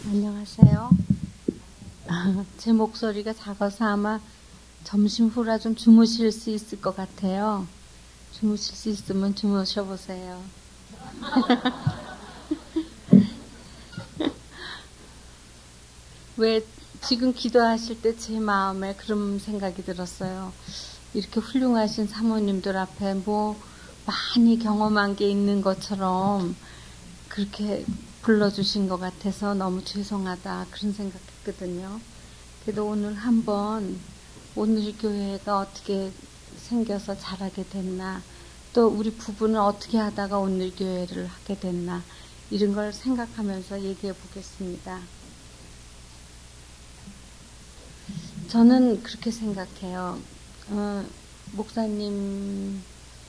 안녕하세요. 제 목소리가 작아서 아마 점심 후라 좀 주무실 수 있을 것 같아요. 주무실 수 있으면 주무셔보세요. 왜 지금 기도하실 때 제 마음에 그런 생각이 들었어요. 이렇게 훌륭하신 사모님들 앞에 뭐 많이 경험한 게 있는 것처럼 그렇게 불러주신 것 같아서 너무 죄송하다 그런 생각했거든요. 그래도 오늘 한번 오늘 교회가 어떻게 생겨서 자라게 됐나, 또 우리 부부는 어떻게 하다가 오늘 교회를 하게 됐나, 이런 걸 생각하면서 얘기해 보겠습니다. 저는 그렇게 생각해요.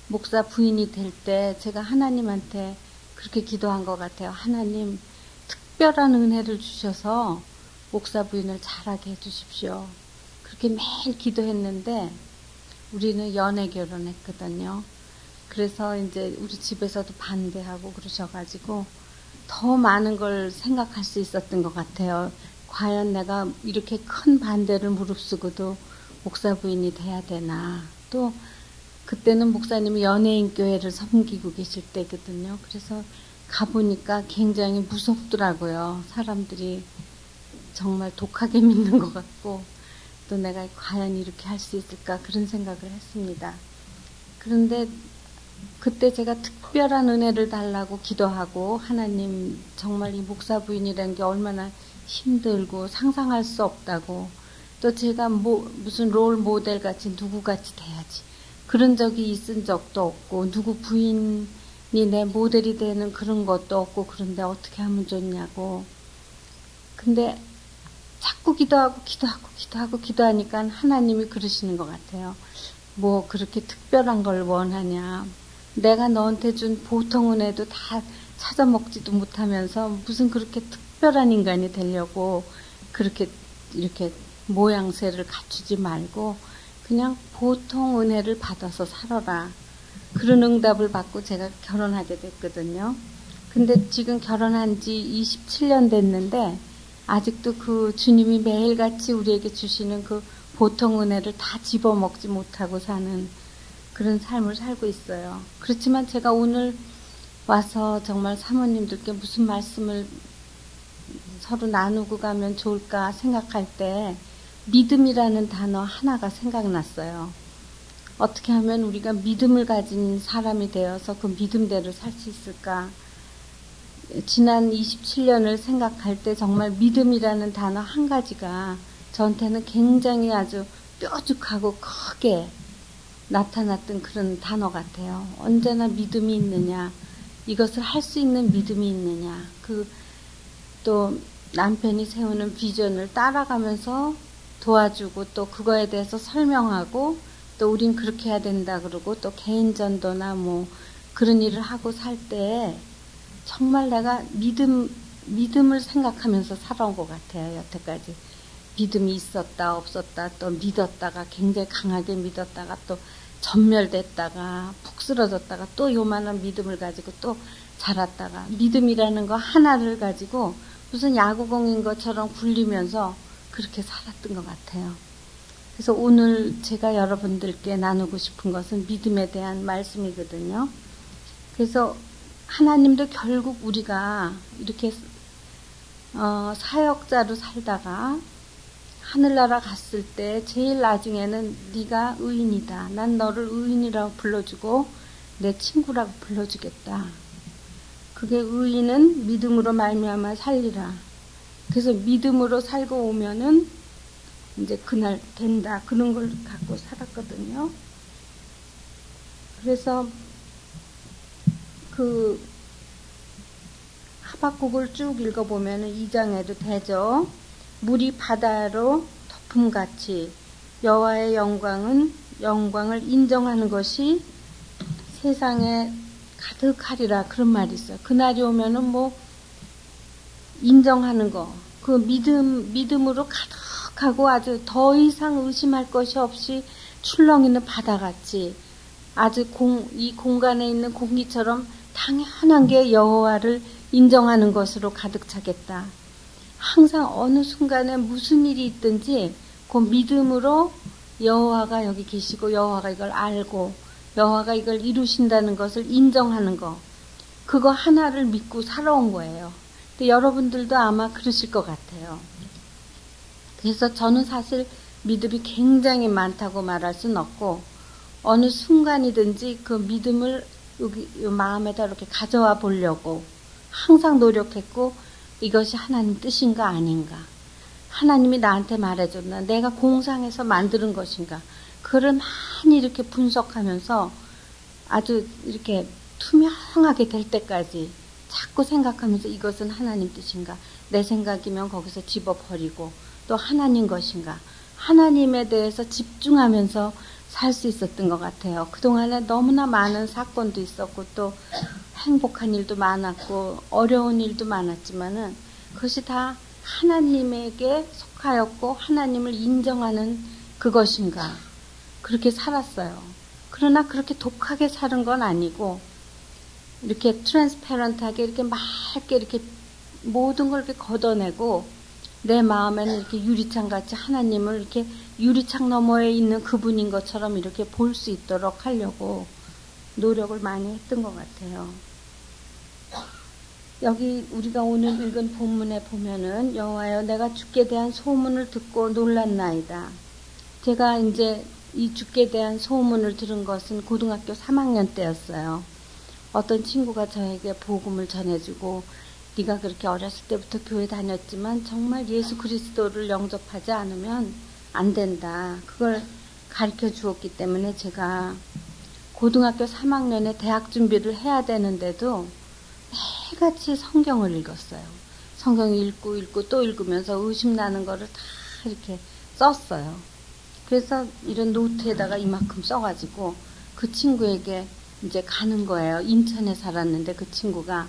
목사 부인이 될 때 제가 하나님한테 그렇게 기도한 것 같아요. 하나님, 특별한 은혜를 주셔서 목사 부인을 잘하게 해주십시오. 그렇게 매일 기도했는데 우리는 연애 결혼했거든요. 그래서 이제 우리 집에서도 반대하고 그러셔가지고 더 많은 걸 생각할 수 있었던 것 같아요. 과연 내가 이렇게 큰 반대를 무릅쓰고도 목사 부인이 돼야 되나. 또 그때는 목사님이 연예인 교회를 섬기고 계실 때거든요. 그래서 가보니까 굉장히 무섭더라고요. 사람들이 정말 독하게 믿는 것 같고, 또 내가 과연 이렇게 할 수 있을까 그런 생각을 했습니다. 그런데 그때 제가 특별한 은혜를 달라고 기도하고, 하나님 정말 이 목사 부인이라는 게 얼마나 힘들고 상상할 수 없다고, 또 제가 무슨 롤 모델 같이 누구같이 돼야지 그런 적이 있은 적도 없고, 누구 부인이 내 모델이 되는 그런 것도 없고, 그런데 어떻게 하면 좋냐고. 근데 자꾸 기도하니까 하나님이 그러시는 것 같아요. 뭐 그렇게 특별한 걸 원하냐. 내가 너한테 준 보통 은혜도 다 찾아먹지도 못하면서 무슨 그렇게 특별한 인간이 되려고 그렇게 이렇게 모양새를 갖추지 말고 그냥 보통 은혜를 받아서 살아라. 그런 응답을 받고 제가 결혼하게 됐거든요. 근데 지금 결혼한 지 27년 됐는데 아직도 그 주님이 매일같이 우리에게 주시는 그 보통 은혜를 다 집어먹지 못하고 사는 그런 삶을 살고 있어요. 그렇지만 제가 오늘 와서 정말 사모님들께 무슨 말씀을 서로 나누고 가면 좋을까 생각할 때 믿음이라는 단어 하나가 생각났어요. 어떻게 하면 우리가 믿음을 가진 사람이 되어서 그 믿음대로 살 수 있을까? 지난 27년을 생각할 때 정말 믿음이라는 단어 한 가지가 저한테는 굉장히 아주 뾰족하고 크게 나타났던 그런 단어 같아요. 언제나 믿음이 있느냐, 이것을 할 수 있는 믿음이 있느냐, 또 남편이 세우는 비전을 따라가면서 도와주고 또 그거에 대해서 설명하고 또 우린 그렇게 해야 된다 그러고 또 개인 전도나 뭐 그런 일을 하고 살 때 정말 내가 믿음을 생각하면서 살아온 것 같아요. 여태까지 믿음이 있었다 없었다, 또 믿었다가 굉장히 강하게 믿었다가 또 전멸됐다가 푹 쓰러졌다가 또 요만한 믿음을 가지고 또 자랐다가, 믿음이라는 거 하나를 가지고 무슨 야구공인 것처럼 굴리면서 그렇게 살았던 것 같아요. 그래서 오늘 제가 여러분들께 나누고 싶은 것은 믿음에 대한 말씀이거든요. 그래서 하나님도 결국 우리가 이렇게 사역자로 살다가 하늘나라 갔을 때 제일 나중에는 네가 의인이다. 난 너를 의인이라고 불러주고 내 친구라고 불러주겠다. 그게 의인은 믿음으로 말미암아 살리라. 그래서 믿음으로 살고 오면은 이제 그날 된다. 그런 걸 갖고 살았거든요. 그래서 그 하박국을 쭉 읽어보면은 2장에도 되죠. 물이 바다로 덮음같이 여호와의 영광을 인정하는 것이 세상에 가득하리라. 그런 말이 있어요. 그날이 오면은 뭐 인정하는 거, 그 믿음으로 가득하고 아주 더 이상 의심할 것이 없이 출렁이는 바다같이 아주 이 공간에 있는 공기처럼 당연한 게 여호와를 인정하는 것으로 가득 차겠다. 항상 어느 순간에 무슨 일이 있든지 그 믿음으로 여호와가 여기 계시고 여호와가 이걸 알고 여호와가 이걸 이루신다는 것을 인정하는 거, 그거 하나를 믿고 살아온 거예요. 근데 여러분들도 아마 그러실 것 같아요. 그래서 저는 사실 믿음이 굉장히 많다고 말할 수는 없고, 어느 순간이든지 그 믿음을 여기 마음에다 이렇게 가져와 보려고 항상 노력했고, 이것이 하나님 뜻인가 아닌가, 하나님이 나한테 말해줬나, 내가 공상에서 만드는 것인가, 그걸 많이 이렇게 분석하면서 아주 이렇게 투명하게 될 때까지 자꾸 생각하면서 이것은 하나님 뜻인가, 내 생각이면 거기서 집어버리고 또 하나님 것인가, 하나님에 대해서 집중하면서 살 수 있었던 것 같아요. 그동안에 너무나 많은 사건도 있었고 또 행복한 일도 많았고 어려운 일도 많았지만은 그것이 다 하나님에게 속하였고 하나님을 인정하는 그것인가, 그렇게 살았어요. 그러나 그렇게 독하게 사는 건 아니고 이렇게 트랜스페런트하게 이렇게 맑게 이렇게 모든 걸 이렇게 걷어내고 내 마음에는 이렇게 유리창 같이 하나님을 이렇게 유리창 너머에 있는 그분인 것처럼 이렇게 볼 수 있도록 하려고 노력을 많이 했던 것 같아요. 여기 우리가 오늘 읽은 본문에 보면은 여호와여 내가 주께 대한 소문을 듣고 놀랐나이다. 제가 이제 이 주께 대한 소문을 들은 것은 고등학교 3학년 때였어요. 어떤 친구가 저에게 복음을 전해주고 네가 그렇게 어렸을 때부터 교회 다녔지만 정말 예수 그리스도를 영접하지 않으면 안 된다, 그걸 가르쳐 주었기 때문에 제가 고등학교 3학년에 대학 준비를 해야 되는데도 매일같이 성경을 읽었어요. 성경 읽고 또 읽으면서 의심나는 거를 다 이렇게 썼어요. 그래서 이런 노트에다가 이만큼 써가지고 그 친구에게 이제 가는 거예요. 인천에 살았는데 그 친구가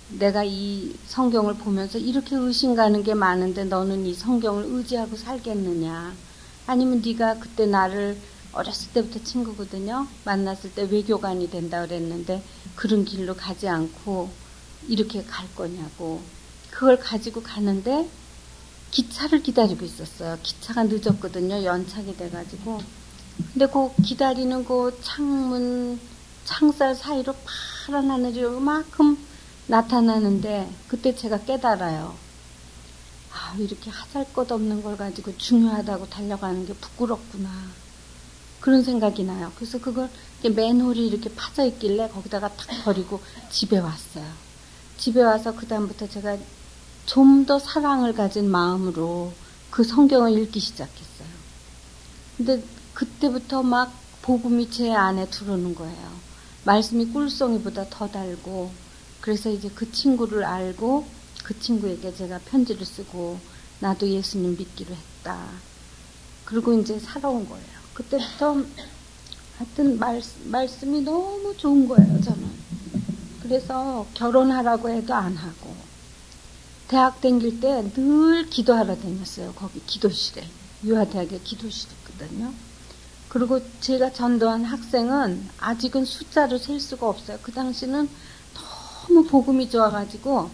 내가 이 성경을 보면서 이렇게 의심 가는 게 많은데 너는 이 성경을 의지하고 살겠느냐, 아니면 네가 그때 나를 어렸을 때부터 친구거든요. 만났을 때 외교관이 된다 그랬는데 그런 길로 가지 않고 이렇게 갈 거냐고. 그걸 가지고 가는데 기차를 기다리고 있었어요. 기차가 늦었거든요. 연착이 돼가지고. 근데 그 기다리는 그 창문 창살 사이로 파란 하늘이 요만큼 나타나는데 그때 제가 깨달아요. 아, 이렇게 하잘것없는 걸 가지고 중요하다고 달려가는 게 부끄럽구나, 그런 생각이 나요. 그래서 그걸 맨홀이 이렇게 파져 있길래 거기다가 탁 버리고 집에 왔어요. 집에 와서 그 다음부터 제가 좀 더 사랑을 가진 마음으로 그 성경을 읽기 시작했어요. 근데 그때부터 막 복음이 제 안에 들어오는 거예요. 말씀이 꿀송이보다 더 달고, 그래서 이제 그 친구를 알고 그 친구에게 제가 편지를 쓰고 나도 예수님 믿기로 했다. 그리고 이제 살아온 거예요. 그때부터 하여튼 말씀이 너무 좋은 거예요, 저는. 그래서 결혼하라고 해도 안 하고, 대학 다닐 때 늘 기도하러 다녔어요. 거기 기도실에. 유아대학에 기도실이거든요. 그리고 제가 전도한 학생은 아직은 숫자로 셀 수가 없어요. 그 당시는 너무 복음이 좋아가지고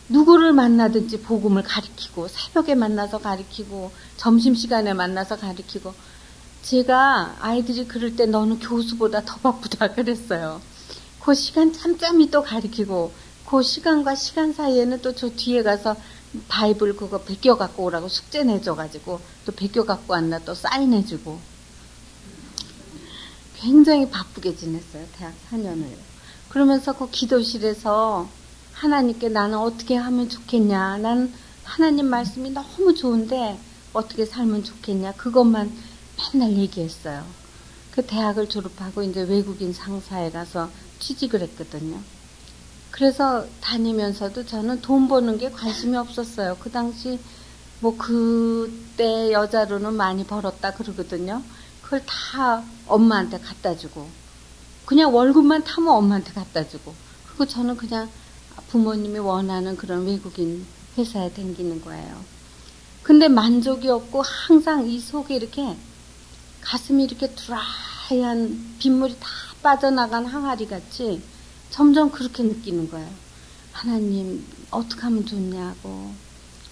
누구를 만나든지 복음을 가르치고, 새벽에 만나서 가르치고, 점심시간에 만나서 가르치고, 제가 아이들이 그럴 때 너는 교수보다 더 바쁘다 그랬어요. 그 시간 짬짬이 또 가르치고, 그 시간과 시간 사이에는 또 저 뒤에 가서 바이블 그거 베껴 갖고 오라고 숙제 내줘가지고 또 베껴 갖고 왔나 또 사인해주고, 굉장히 바쁘게 지냈어요, 대학 4년을. 그러면서 그 기도실에서 하나님께 나는 어떻게 하면 좋겠냐, 난 하나님 말씀이 너무 좋은데 어떻게 살면 좋겠냐, 그것만 맨날 얘기했어요. 그 대학을 졸업하고 이제 외국인 상사에 가서 취직을 했거든요. 그래서 다니면서도 저는 돈 버는 게 관심이 없었어요. 그 당시 뭐 그때 여자로는 많이 벌었다 그러거든요. 그걸 다 엄마한테 갖다 주고, 그냥 월급만 타면 엄마한테 갖다 주고, 그리고 저는 그냥 부모님이 원하는 그런 외국인 회사에 다니는 거예요. 근데 만족이 없고 항상 이 속에 이렇게 가슴이 이렇게 드라이한 빗물이 다 빠져나간 항아리 같이 점점 그렇게 느끼는 거예요. 하나님 어떻게 하면 좋냐고,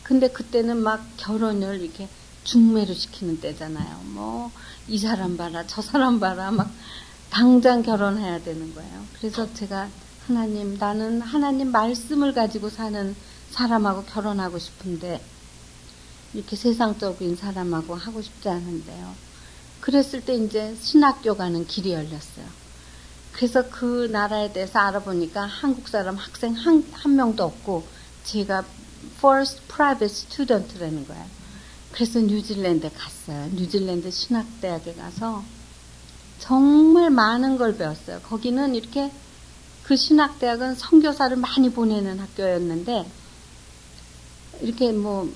근데 그때는 막 결혼을 이렇게 중매로 시키는 때잖아요. 뭐 이 사람 봐라 저 사람 봐라 막 당장 결혼해야 되는 거예요. 그래서 제가 하나님, 나는 하나님 말씀을 가지고 사는 사람하고 결혼하고 싶은데 이렇게 세상적인 사람하고 하고 싶지 않은데요. 그랬을 때 이제 신학교 가는 길이 열렸어요. 그래서 그 나라에 대해서 알아보니까 한국 사람 학생 한 명도 없고 제가 first private student라는 거예요. 그래서 뉴질랜드에 갔어요. 뉴질랜드 신학대학에 가서 정말 많은 걸 배웠어요. 거기는 이렇게 그 신학대학은 선교사를 많이 보내는 학교였는데 이렇게 뭐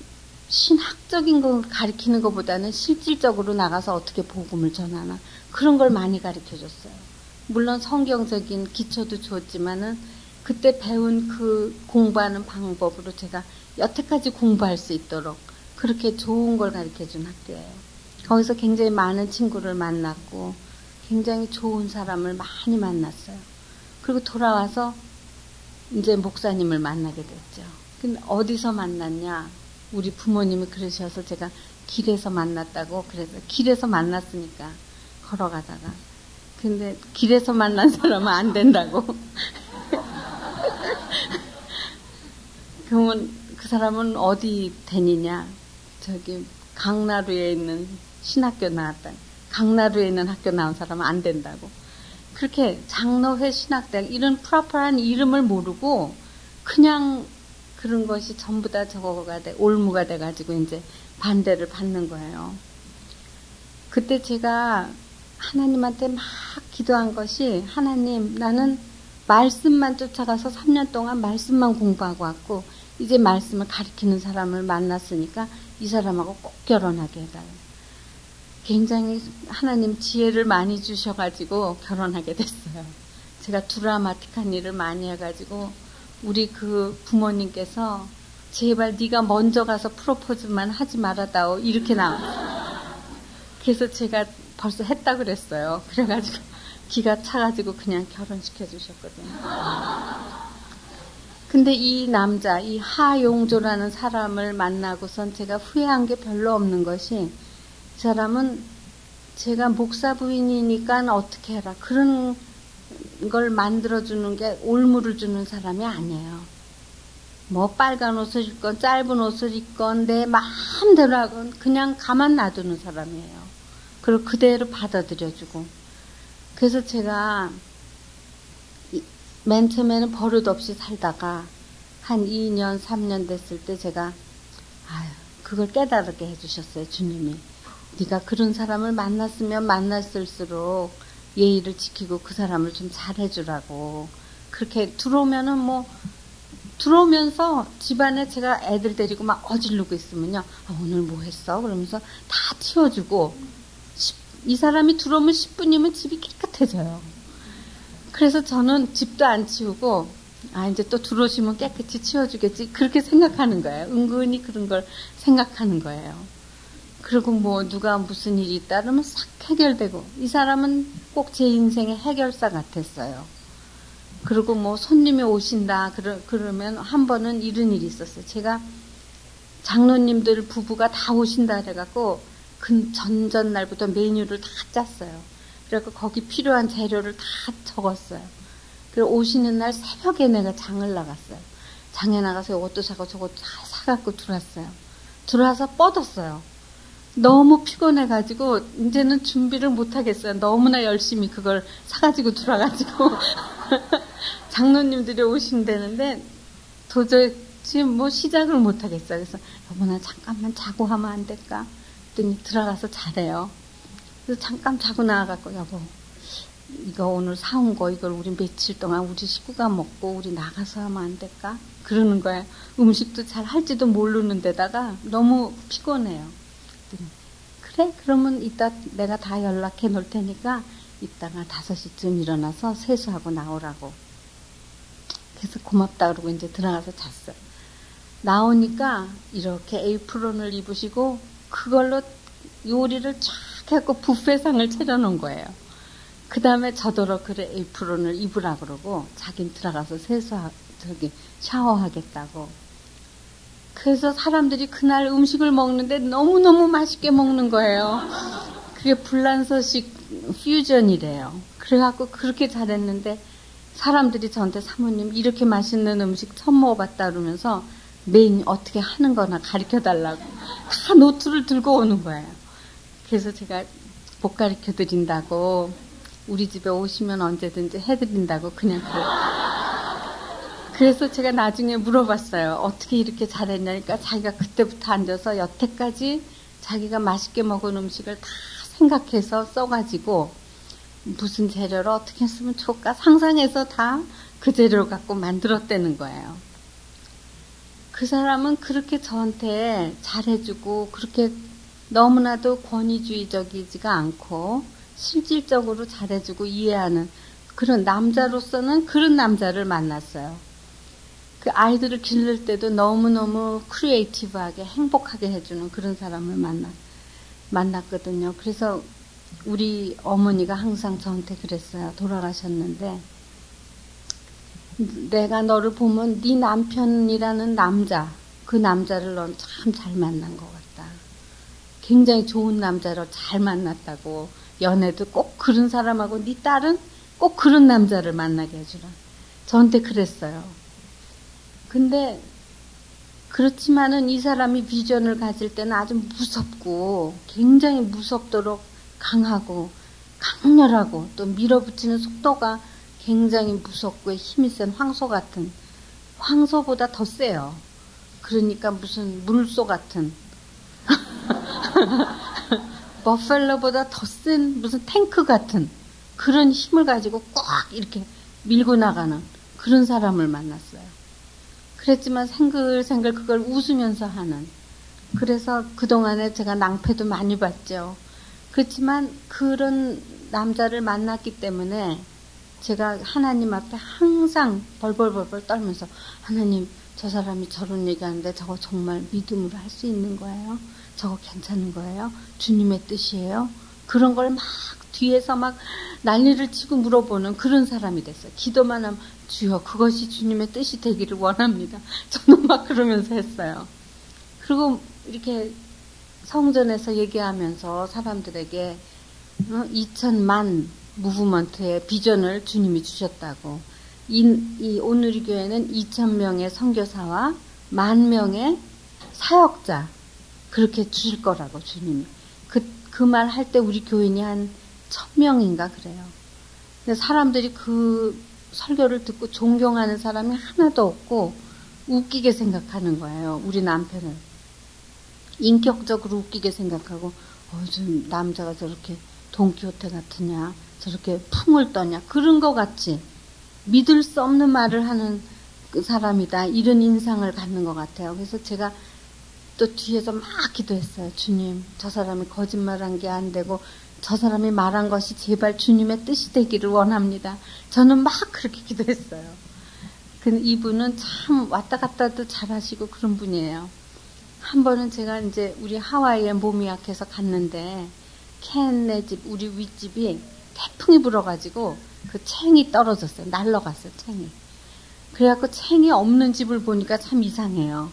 신학적인 걸 가르치는 것보다는 실질적으로 나가서 어떻게 복음을 전하나 그런 걸 많이 가르쳐줬어요. 물론 성경적인 기초도 주었지만은 그때 배운 그 공부하는 방법으로 제가 여태까지 공부할 수 있도록 그렇게 좋은 걸 가르쳐준 학교예요. 거기서 굉장히 많은 친구를 만났고 굉장히 좋은 사람을 많이 만났어요. 그리고 돌아와서 이제 목사님을 만나게 됐죠. 근데 어디서 만났냐? 우리 부모님이 그러셔서 제가 길에서 만났다고 그래서 길에서 만났으니까 걸어가다가 근데 길에서 만난 사람은 안 된다고. 그러면 그 사람은 어디 다니냐? 저기 강나루에 있는 신학교 나왔다. 강나루에 있는 학교 나온 사람은 안 된다고. 그렇게 장로회 신학대학 이런 프로퍼한 이름을 모르고 그냥 그런 것이 전부 다 저거가 올무가 돼가지고 이제 반대를 받는 거예요. 그때 제가 하나님한테 막 기도한 것이 하나님 나는 말씀만 쫓아가서 3년 동안 말씀만 공부하고 왔고 이제 말씀을 가르치는 사람을 만났으니까 이 사람하고 꼭 결혼하게 해달라. 굉장히 하나님 지혜를 많이 주셔가지고 결혼하게 됐어요. 제가 드라마틱한 일을 많이 해가지고 우리 그 부모님께서 제발 네가 먼저 가서 프로포즈만 하지 말아다오 이렇게 나왔어요. 그래서 제가 벌써 했다 그랬어요. 그래가지고 기가 차가지고 그냥 결혼시켜 주셨거든요. 근데 이 남자, 이 하용조라는 사람을 만나고선 제가 후회한 게 별로 없는 것이 이 사람은 제가 목사 부인이니까 어떻게 해라 그런 걸 만들어주는 게 올무를 주는 사람이 아니에요. 뭐 빨간 옷을 입건 짧은 옷을 입건 내 마음대로 하건 그냥 가만 놔두는 사람이에요. 그리고 그대로 받아들여주고 그래서 제가 맨 처음에는 버릇없이 살다가 한 2년 3년 됐을 때 제가 그걸 깨달게 해주셨어요. 주님이 네가 그런 사람을 만났으면 만났을수록 예의를 지키고 그 사람을 좀 잘해주라고 그렇게 들어오면은 뭐 들어오면서 집안에 제가 애들 데리고 막 어지르고 있으면요 오늘 뭐 했어? 그러면서 다 치워주고 이 사람이 들어오면 10분이면 집이 깨끗해져요. 그래서 저는 집도 안 치우고 이제 또 들어오시면 깨끗이 치워주겠지 그렇게 생각하는 거예요. 은근히 그런 걸 생각하는 거예요. 그리고 뭐 누가 무슨 일이 있다 그러면 싹 해결되고 이 사람은 꼭 제 인생의 해결사 같았어요. 그리고 뭐 손님이 오신다 그러면 한 번은 이런 일이 있었어요. 제가 장로님들 부부가 다 오신다 그래갖고 그 전날부터 메뉴를 다 짰어요. 그래서 거기 필요한 재료를 다 적었어요. 그리고 오시는 날 새벽에 내가 장을 나갔어요. 장에 나가서 이것도 사고 저것도 다 사갖고 들어왔어요. 들어와서 뻗었어요. 너무 피곤해가지고 이제는 준비를 못하겠어요. 너무나 열심히 그걸 사가지고 들어와가지고 장로님들이 오신다는데 도저히 뭐 시작을 못하겠어요. 그래서 여보 나 잠깐만 자고 하면 안 될까? 그랬더니 들어가서 자래요. 그래서 잠깐 자고 나와갖고 여보 이거 오늘 사온 거 이걸 우리 며칠 동안 우리 식구가 먹고 우리 나가서 하면 안 될까? 그러는 거예요. 음식도 잘 할지도 모르는 데다가 너무 피곤해요. 그래 그러면 이따 내가 다 연락해 놓을 테니까 이따가 5시쯤 일어나서 세수하고 나오라고. 그래서 고맙다 그러고 이제 들어가서 잤어요. 나오니까 이렇게 에이프론을 입으시고 그걸로 요리를 쫙 해갖고 뷔페상을 차려놓은 거예요. 그 다음에 저더러 그래 에이프론을 입으라 그러고 자긴 들어가서 샤워하겠다고. 그래서 사람들이 그날 음식을 먹는데 너무너무 맛있게 먹는 거예요. 그게 불란서식 퓨전이래요. 그래갖고 그렇게 잘했는데 사람들이 저한테 사모님 이렇게 맛있는 음식 처음 먹어봤다 그러면서 메인 어떻게 하는 거나 가르쳐달라고 다 노트를 들고 오는 거예요. 그래서 제가 못 가르쳐 드린다고 우리 집에 오시면 언제든지 해드린다고 그냥 그래서 제가 나중에 물어봤어요. 어떻게 이렇게 잘했냐니까 자기가 그때부터 앉아서 여태까지 자기가 맛있게 먹은 음식을 다 생각해서 써가지고 무슨 재료를 어떻게 쓰면 좋을까 상상해서 다 그 재료를 갖고 만들었다는 거예요. 그 사람은 그렇게 저한테 잘해주고 그렇게 너무나도 권위주의적이지가 않고 실질적으로 잘해주고 이해하는 그런 남자로서는 그런 남자를 만났어요. 그 아이들을 기를 때도 너무너무 크리에이티브하게 행복하게 해주는 그런 사람을 만났거든요. 그래서 우리 어머니가 항상 저한테 그랬어요. 돌아가셨는데 내가 너를 보면 네 남편이라는 남자 그 남자를 넌 참 잘 만난 것 같다. 굉장히 좋은 남자를 잘 만났다고 연애도 꼭 그런 사람하고 네 딸은 꼭 그런 남자를 만나게 해주라. 저한테 그랬어요. 근데 그렇지만은 이 사람이 비전을 가질 때는 아주 무섭고 굉장히 무섭도록 강하고 강렬하고 또 밀어붙이는 속도가 굉장히 무섭고 힘이 센 황소 같은 황소보다 더 세요. 그러니까 무슨 물소 같은 버팔로보다 더 센 무슨 탱크 같은 그런 힘을 가지고 꽉 이렇게 밀고 나가는 그런 사람을 만났어요. 그랬지만 생글생글 그걸 웃으면서 하는 그래서 그동안에 제가 낭패도 많이 봤죠. 그렇지만 그런 남자를 만났기 때문에 제가 하나님 앞에 항상 벌벌벌벌 떨면서 하나님 저 사람이 저런 얘기하는데 저거 정말 믿음으로 할 수 있는 거예요? 저거 괜찮은 거예요? 주님의 뜻이에요? 그런 걸 막 뒤에서 막 난리를 치고 물어보는 그런 사람이 됐어요. 기도만 하면 주여 그것이 주님의 뜻이 되기를 원합니다. 저는 막 그러면서 했어요. 그리고 이렇게 성전에서 얘기하면서 사람들에게 2000만 무브먼트의 비전을 주님이 주셨다고. 이 오늘의 교회는 2000명의 선교사와 10,000명의 사역자 그렇게 주실 거라고 주님이. 그 말 할 때 우리 교인이 한 1000명인가 그래요. 근데 사람들이 그 설교를 듣고 존경하는 사람이 하나도 없고 웃기게 생각하는 거예요. 우리 남편을. 인격적으로 웃기게 생각하고 좀 남자가 저렇게 돈키호테 같으냐 저렇게 풍을 떠냐 그런 거 같이 믿을 수 없는 말을 하는 그 사람이다 이런 인상을 갖는 것 같아요. 그래서 제가 또 뒤에서 막 기도했어요. 주님 저 사람이 거짓말한 게 안 되고 저 사람이 말한 것이 제발 주님의 뜻이 되기를 원합니다. 저는 막 그렇게 기도했어요. 근데 이분은 참 왔다 갔다도 잘하시고 그런 분이에요. 한 번은 제가 이제 우리 하와이에 몸이 약해서 갔는데 켄네 집 우리 윗집이 태풍이 불어가지고 그 챙이 떨어졌어요. 날라갔어요. 챙이. 그래갖고 챙이 없는 집을 보니까 참 이상해요.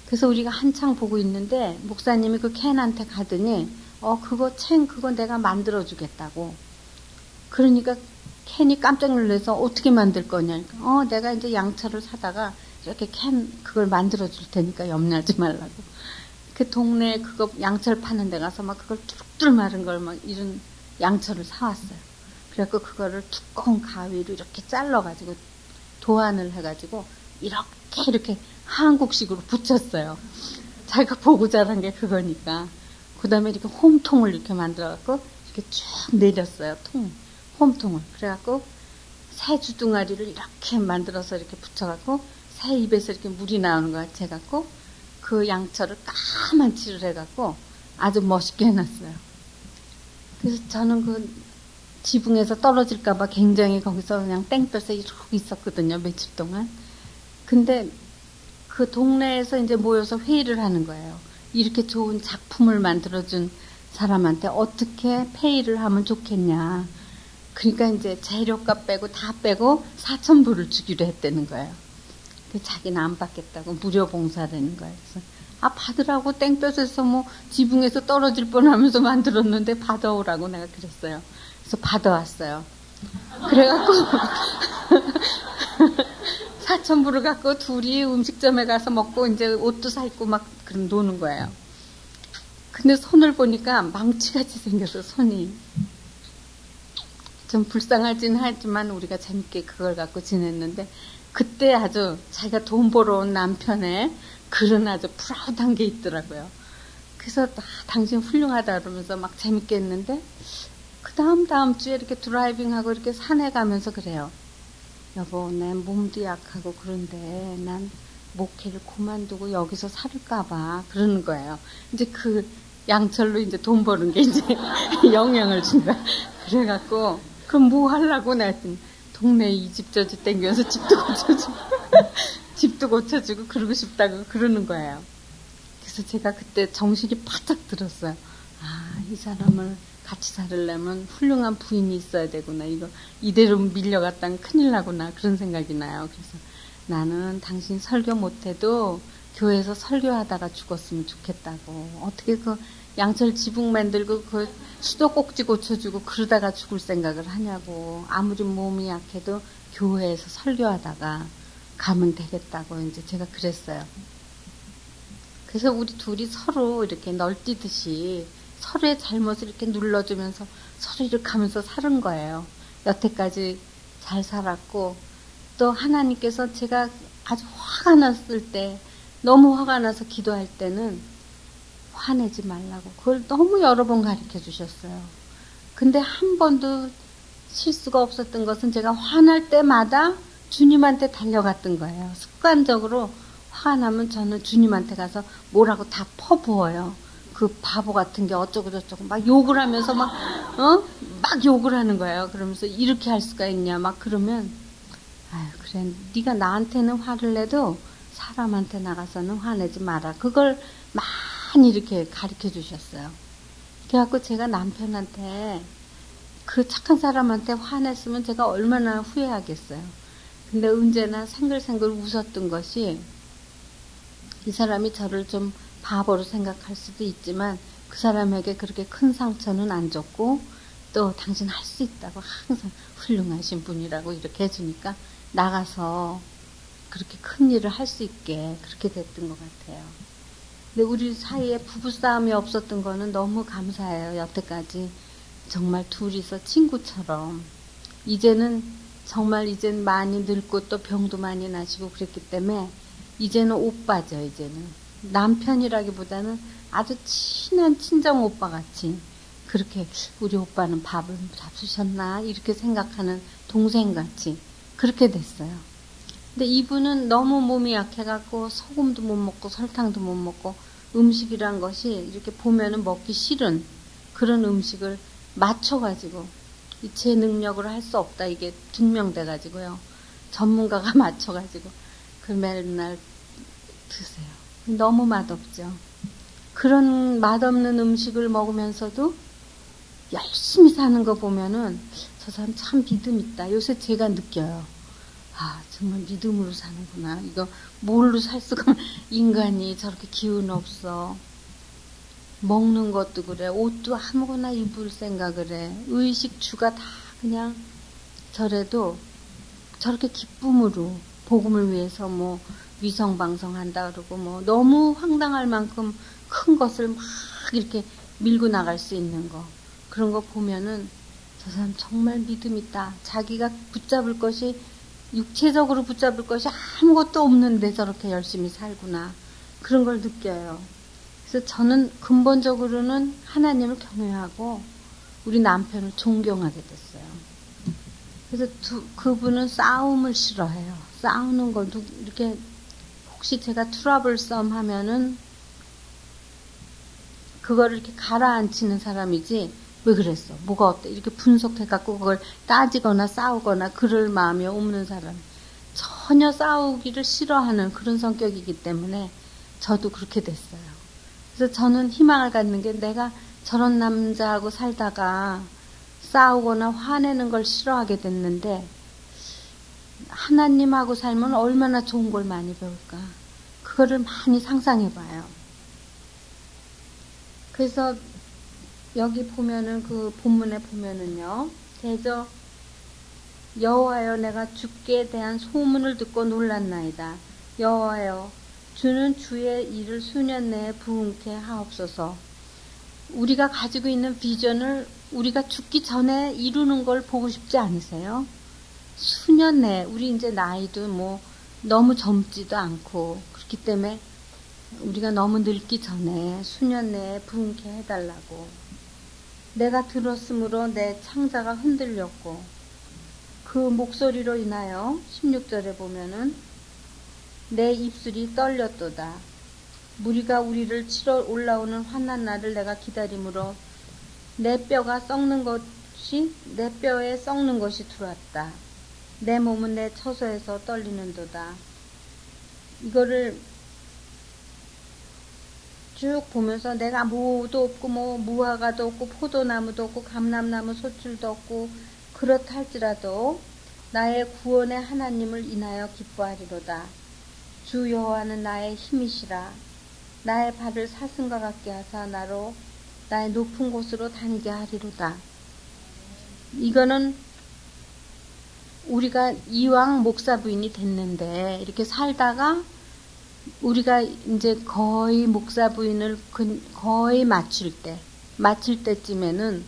그래서 우리가 한창 보고 있는데 목사님이 그 켄한테 가더니 그거 챙 그거 내가 만들어주겠다고. 그러니까 켄이 깜짝 놀라서 어떻게 만들 거냐니까 내가 이제 양철을 사다가 이렇게 캔 그걸 만들어 줄 테니까 염려하지 말라고. 그 동네에 그거 양철 파는 데 가서 막 그걸 뚝뚝 마른 걸 막 이런 양철을 사왔어요. 그래갖고 그거를 두꺼운 가위로 이렇게 잘라가지고 도안을 해가지고 이렇게 한국식으로 붙였어요. 자기가 보고 자란 게 그거니까. 그 다음에 이렇게 홈통을 이렇게 만들어갖고 이렇게 쭉 내렸어요. 홈통을. 그래갖고 새 주둥아리를 이렇게 만들어서 이렇게 붙여갖고 새 입에서 이렇게 물이 나오는 거 같이 해갖고 그 양철을 까만 칠을 해갖고 아주 멋있게 해놨어요. 그래서 저는 그 지붕에서 떨어질까봐 굉장히 거기서 그냥 땡볕에 이러고 있었거든요. 며칠 동안. 근데 그 동네에서 이제 모여서 회의를 하는 거예요. 이렇게 좋은 작품을 만들어준 사람한테 어떻게 페이를 하면 좋겠냐. 그러니까 이제 재료값 빼고 다 빼고 4,000불을 주기로 했다는 거예요. 자기는 안 받겠다고 무료 봉사라는 거예요. 그래서 받으라고 땡볕에서 뭐 지붕에서 떨어질 뻔하면서 만들었는데 받아오라고 내가 그랬어요. 그래서 받아왔어요. 그래갖고 4,000불을 갖고 둘이 음식점에 가서 먹고 이제 옷도 사 입고 막 그런 노는 거예요. 근데 손을 보니까 망치같이 생겨서 손이 좀 불쌍하긴 하지만 우리가 재밌게 그걸 갖고 지냈는데 그때 아주 자기가 돈 벌어 온 남편의 그런 아주 프라우드한 게 있더라고요. 그래서 당신 훌륭하다 그러면서 막 재밌게 했는데 그 다음 주에 이렇게 드라이빙하고 이렇게 산에 가면서 그래요. 여보, 내 몸도 약하고 그런데 난 목회를 그만두고 여기서 살을까봐 그러는 거예요. 이제 그 양철로 이제 돈 버는 게 이제 영향을 준 거야. 그래갖고 그럼 뭐 하려고 내가 했더니 동네에 이 집 저 집 땡겨서 집도 고쳐주고 집도 고쳐주고 그러고 싶다고 그러는 거예요. 그래서 제가 그때 정신이 바짝 들었어요. 이 사람을 같이 살으려면 훌륭한 부인이 있어야 되구나. 이거 이대로 밀려갔다면 큰일 나구나. 그런 생각이 나요. 그래서 나는 당신 설교 못해도 교회에서 설교하다가 죽었으면 좋겠다고. 어떻게 그 양철 지붕 만들고 그 수도꼭지 고쳐주고 그러다가 죽을 생각을 하냐고. 아무리 몸이 약해도 교회에서 설교하다가 가면 되겠다고 이제 제가 그랬어요. 그래서 우리 둘이 서로 이렇게 널뛰듯이 서로의 잘못을 이렇게 눌러주면서 서로 이렇게 하면서 사는 거예요. 여태까지 잘 살았고 또 하나님께서 제가 아주 화가 났을 때 너무 화가 나서 기도할 때는 화내지 말라고 그걸 너무 여러 번 가르쳐 주셨어요. 근데 한 번도 실수가 없었던 것은 제가 화날 때마다 주님한테 달려갔던 거예요. 습관적으로 화가 나면 저는 주님한테 가서 뭐라고 다 퍼부어요. 그 바보 같은 게 어쩌고 저쩌고 막 욕을 하면서 막 욕을 하는 거예요. 그러면서 이렇게 할 수가 있냐 막 그러면 그래 네가 나한테는 화를 내도 사람한테 나가서는 화내지 마라. 그걸 많이 이렇게 가르쳐 주셨어요. 그래갖고 제가 남편한테 그 착한 사람한테 화냈으면 제가 얼마나 후회하겠어요. 근데 언제나 생글생글 웃었던 것이 이 사람이 저를 좀 바보로 생각할 수도 있지만 그 사람에게 그렇게 큰 상처는 안 줬고 또 당신 할 수 있다고 항상 훌륭하신 분이라고 이렇게 해주니까 나가서 그렇게 큰 일을 할 수 있게 그렇게 됐던 것 같아요. 근데 우리 사이에 부부싸움이 없었던 거는 너무 감사해요. 여태까지 정말 둘이서 친구처럼 이제는 정말 이젠 많이 늙고 또 병도 많이 나시고 그랬기 때문에 이제는 오빠죠. 이제는 남편이라기보다는 아주 친한 친정 오빠 같이 그렇게 우리 오빠는 밥을 잡수셨나 이렇게 생각하는 동생 같이 그렇게 됐어요. 근데 이분은 너무 몸이 약해갖고 소금도 못 먹고 설탕도 못 먹고 음식이란 것이 이렇게 보면은 먹기 싫은 그런 음식을 맞춰가지고 제 능력으로 할 수 없다 이게 증명돼가지고요. 전문가가 맞춰가지고 그 맨날 드세요. 너무 맛없죠. 그런 맛없는 음식을 먹으면서도 열심히 사는 거 보면은 저 사람 참 믿음 있다. 요새 제가 느껴요. 정말 믿음으로 사는구나. 이거 뭘로 살 수가 인간이 저렇게 기운 없어. 먹는 것도 그래. 옷도 아무거나 입을 생각을 해. 의식 주가 다 그냥 저래도 저렇게 기쁨으로 복음을 위해서 뭐 위성방송한다 그러고 뭐 너무 황당할 만큼 큰 것을 막 이렇게 밀고 나갈 수 있는 거. 그런 거 보면은 저 사람 정말 믿음 있다. 자기가 붙잡을 것이 육체적으로 붙잡을 것이 아무것도 없는데 저렇게 열심히 살구나. 그런 걸 느껴요. 그래서 저는 근본적으로는 하나님을 경외하고 우리 남편을 존경하게 됐어요. 그래서 그분은 싸움을 싫어해요. 싸우는 걸 이렇게 혹시 제가 트러블썸 하면은 그거를 이렇게 가라앉히는 사람이지 왜 그랬어? 뭐가 어때? 이렇게 분석해갖고 그걸 따지거나 싸우거나 그럴 마음이 없는 사람. 전혀 싸우기를 싫어하는 그런 성격이기 때문에 저도 그렇게 됐어요. 그래서 저는 희망을 갖는 게 내가 저런 남자하고 살다가 싸우거나 화내는 걸 싫어하게 됐는데 하나님하고 살면 얼마나 좋은 걸 많이 배울까. 그거를 많이 상상해봐요. 그래서 여기 보면은 그 본문에 보면은요. 대저 여호와여 내가 주께 대한 소문을 듣고 놀랐나이다. 여호와여 주는 주의 일을 수년 내에 부응케 하옵소서. 우리가 가지고 있는 비전을 우리가 죽기 전에 이루는 걸 보고 싶지 않으세요? 수년 내에 우리 이제 나이도 뭐 너무 젊지도 않고 그렇기 때문에 우리가 너무 늙기 전에 수년 내에 부응케 해달라고. 내가 들었으므로 내 창자가 흔들렸고 그 목소리로 인하여 16절에 보면은 내 입술이 떨렸도다. 무리가 우리를 치러 올라오는 환난 날을 내가 기다림으로 내 뼈에 썩는 것이 들어왔다. 내 몸은 내 처소에서 떨리는도다. 이거를 쭉 보면서 내가 뭐도 없고 뭐 무화과도 없고 포도나무도 없고 감람나무 소출도 없고 그렇다 할지라도 나의 구원의 하나님을 인하여 기뻐하리로다. 주 여호와는 나의 힘이시라. 나의 발을 사슴과 같게 하사 나로 나의 높은 곳으로 다니게 하리로다. 이거는 우리가 이왕 목사 부인이 됐는데 이렇게 살다가 우리가 이제 거의 목사 부인을 거의 마칠 때쯤에는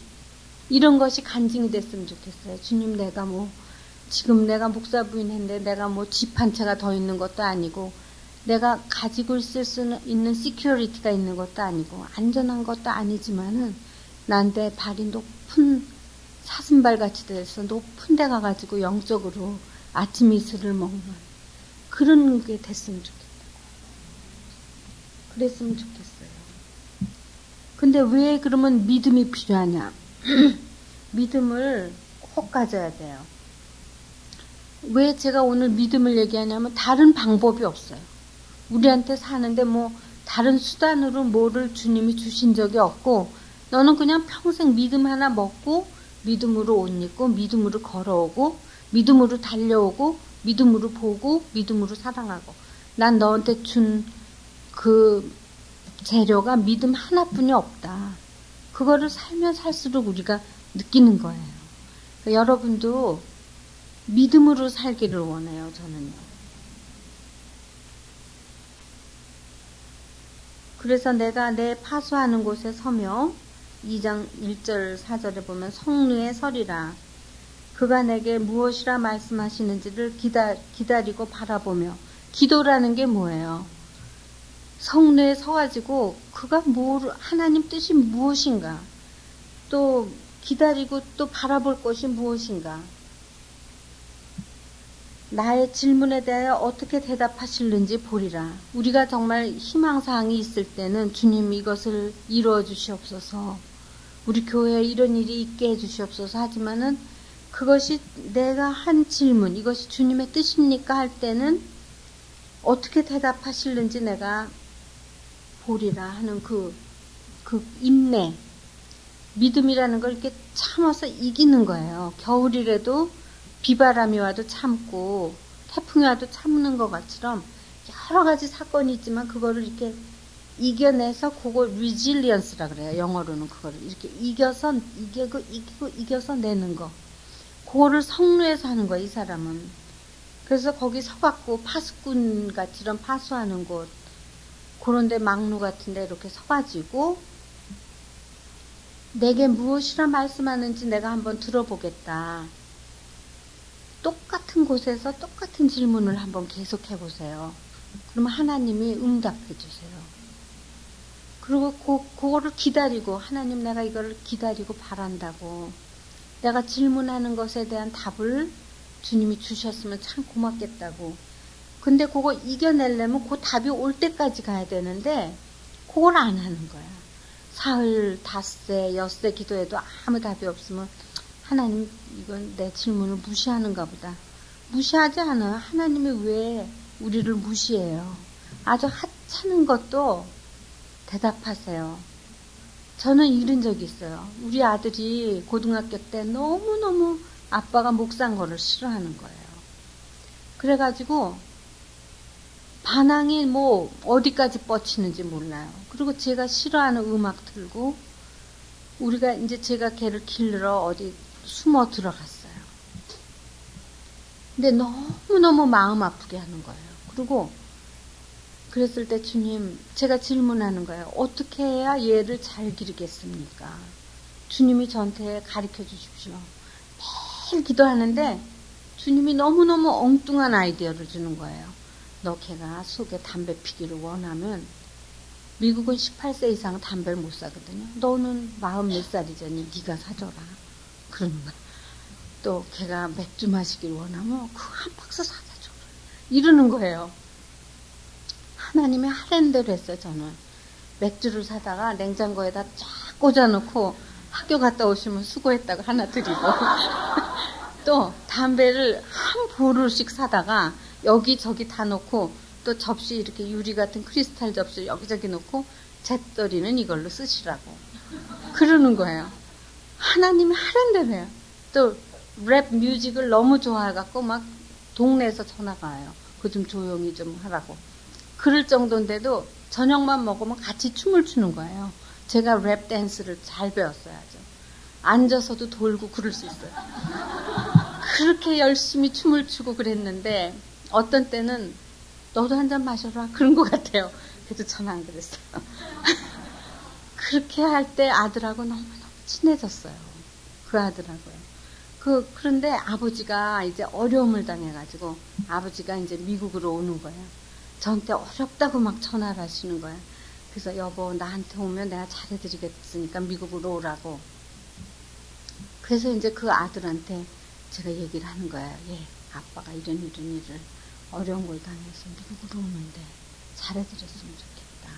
이런 것이 간증이 됐으면 좋겠어요. 주님, 지금 내가 목사 부인 했는데 내가 뭐 집 한 채가 더 있는 것도 아니고 내가 가지고 있을 수 있는 시큐리티가 있는 것도 아니고 안전한 것도 아니지만은 나한테 발이 높은 사슴발같이 돼서 높은 데 가가지고 영적으로 아침 이슬을 먹는 그런 게 됐으면 좋겠다. 그랬으면 좋겠어요. 근데 왜 그러면 믿음이 필요하냐? 믿음을 꼭 가져야 돼요. 왜 제가 오늘 믿음을 얘기하냐면 다른 방법이 없어요. 우리한테 사는데 뭐 다른 수단으로 뭐를 주님이 주신 적이 없고 너는 그냥 평생 믿음 하나 먹고 믿음으로 옷 입고 믿음으로 걸어오고 믿음으로 달려오고 믿음으로 보고 믿음으로 사랑하고 난 너한테 준 그 재료가 믿음 하나뿐이 없다. 그거를 살면 살수록 우리가 느끼는 거예요. 그러니까 여러분도 믿음으로 살기를 원해요. 저는요. 그래서 내가 내 파수하는 곳에 서며 2장 1절 4절에 보면 성루에 서리라. 그가 내게 무엇이라 말씀하시는지를 기다리고 바라보며. 기도라는 게 뭐예요? 성루에 서가지고 그가 하나님 뜻이 무엇인가, 또 기다리고 또 바라볼 것이 무엇인가, 나의 질문에 대하여 어떻게 대답하실는지 보리라. 우리가 정말 희망사항이 있을 때는 주님 이것을 이루어 주시옵소서, 우리 교회에 이런 일이 있게 해 주시옵소서 하지만은 그것이 내가 한 질문, 이것이 주님의 뜻입니까 할 때는 어떻게 대답하실는지 내가 보리라 하는 그 인내, 믿음이라는 걸 이렇게 참아서 이기는 거예요. 겨울이라도 비바람이 와도 참고 태풍이 와도 참는 것 같처럼 여러 가지 사건이 있지만 그거를 이렇게 이겨내서 그걸 resilience라 그래요. 영어로는 그거를 이렇게 이겨서 이겨서 내는 거. 그거를 성루에서 하는 거예요. 이 사람은. 그래서 거기 서갖고 파수꾼 같이런 파수하는 곳, 그런데 막루 같은데 이렇게 서가지고 내게 무엇이라 말씀하는지 내가 한번 들어보겠다. 똑같은 곳에서 똑같은 질문을 한번 계속해 보세요. 그러면 하나님이 응답해 주세요. 그리고 그거를 기다리고, 하나님 내가 이걸 기다리고 바란다고, 내가 질문하는 것에 대한 답을 주님이 주셨으면 참 고맙겠다고. 근데 그거 이겨내려면 그 답이 올 때까지 가야 되는데 그걸 안 하는 거야. 사흘, 닷새, 엿새 기도해도 아무 답이 없으면 하나님 이건 내 질문을 무시하는가 보다. 무시하지 않아요. 하나님이 왜 우리를 무시해요? 아주 하찮은 것도 대답하세요. 저는 이런 적이 있어요. 우리 아들이 고등학교 때 너무너무 아빠가 목사인 거를 싫어하는 거예요. 그래가지고 반항이 뭐 어디까지 뻗치는지 몰라요. 그리고 제가 싫어하는 음악 틀고 우리가 이제 제가 걔를 길러 어디 숨어 들어갔어요. 근데 너무너무 마음 아프게 하는 거예요. 그리고 그랬을 때 주님, 제가 질문하는 거예요. 어떻게 해야 얘를 잘 기르겠습니까? 주님이 저한테 가르쳐 주십시오. 매일 기도하는데 주님이 너무너무 엉뚱한 아이디어를 주는 거예요. 너 걔가 속에 담배 피기를 원하면 미국은 18세 이상 담배를 못 사거든요. 너는 40몇 살이잖니. 네가 사줘라. 그러는 거야. 또 걔가 맥주 마시기를 원하면 그거 한 박스 사다 줘라. 이러는 거예요. 하나님이 하라는 대로 했어요. 저는 맥주를 사다가 냉장고에다 쫙 꽂아놓고 학교 갔다 오시면 수고했다고 하나 드리고 또 담배를 한 보루씩 사다가 여기저기 다 놓고 또 접시 이렇게 유리 같은 크리스탈 접시 여기저기 놓고 잿더리는 이걸로 쓰시라고 그러는 거예요. 하나님이 하라는 대로 해요. 또 랩 뮤직을 너무 좋아해갖고 막 동네에서 전화가 와요. 그거 좀 조용히 좀 하라고. 그럴 정도인데도 저녁만 먹으면 같이 춤을 추는 거예요. 제가 랩 댄스를 잘 배웠어요. 아주. 앉아서도 돌고 그럴 수 있어요. 그렇게 열심히 춤을 추고 그랬는데 어떤 때는 너도 한 잔 마셔라 그런 것 같아요. 그래도 저는 안 그랬어요. 그렇게 할 때 아들하고 너무너무 친해졌어요. 그 아들하고요. 그런데 아버지가 이제 어려움을 당해가지고 아버지가 이제 미국으로 오는 거예요. 저한테 어렵다고 막 전화를 하시는 거예요. 그래서 여보 나한테 오면 내가 잘해드리겠으니까 미국으로 오라고. 그래서 이제 그 아들한테 제가 얘기를 하는 거예요. 예, 아빠가 이런 일을 어려운 걸 당해서 미국으로 오는데 잘해드렸으면 좋겠다.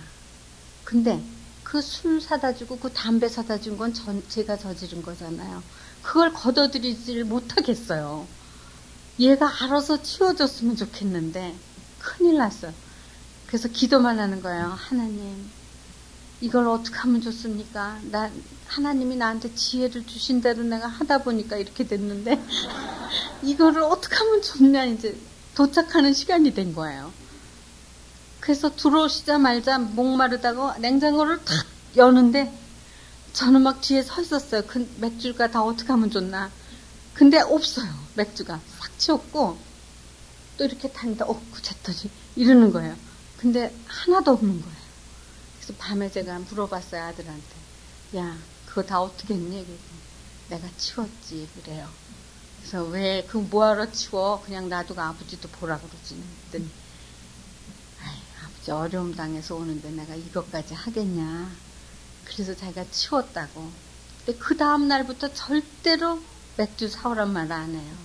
근데 그 술 사다 주고 그 담배 사다 준 건 제가 저지른 거잖아요. 그걸 걷어들이질 못하겠어요. 얘가 알아서 치워줬으면 좋겠는데 큰일 났어요. 그래서 기도만 하는 거예요. 하나님 이걸 어떻게 하면 좋습니까? 하나님이 나한테 지혜를 주신 대로 내가 하다 보니까 이렇게 됐는데 이거를 어떻게 하면 좋냐. 이제 도착하는 시간이 된 거예요. 그래서 들어오시자마자 목마르다고 냉장고를 탁 여는데 저는 막 뒤에 서 있었어요. 그 맥주가 다 어떻게 하면 좋나. 근데 없어요. 맥주가 싹 치웠고 또 이렇게 다니다 쟀더니 이러는 거예요. 근데 하나도 없는 거예요. 그래서 밤에 제가 물어봤어요. 아들한테. 야 그거 다 어떻게 했니? 그래서 내가 치웠지 그래요. 그래서 왜 그 뭐하러 치워? 그냥 놔두고 아버지도 보라 그러지. 그랬더니 아버지 어려움 당해서 오는데 내가 이것까지 하겠냐. 그래서 자기가 치웠다고. 근데 그 다음 날부터 절대로 맥주 사오란 말 안 해요.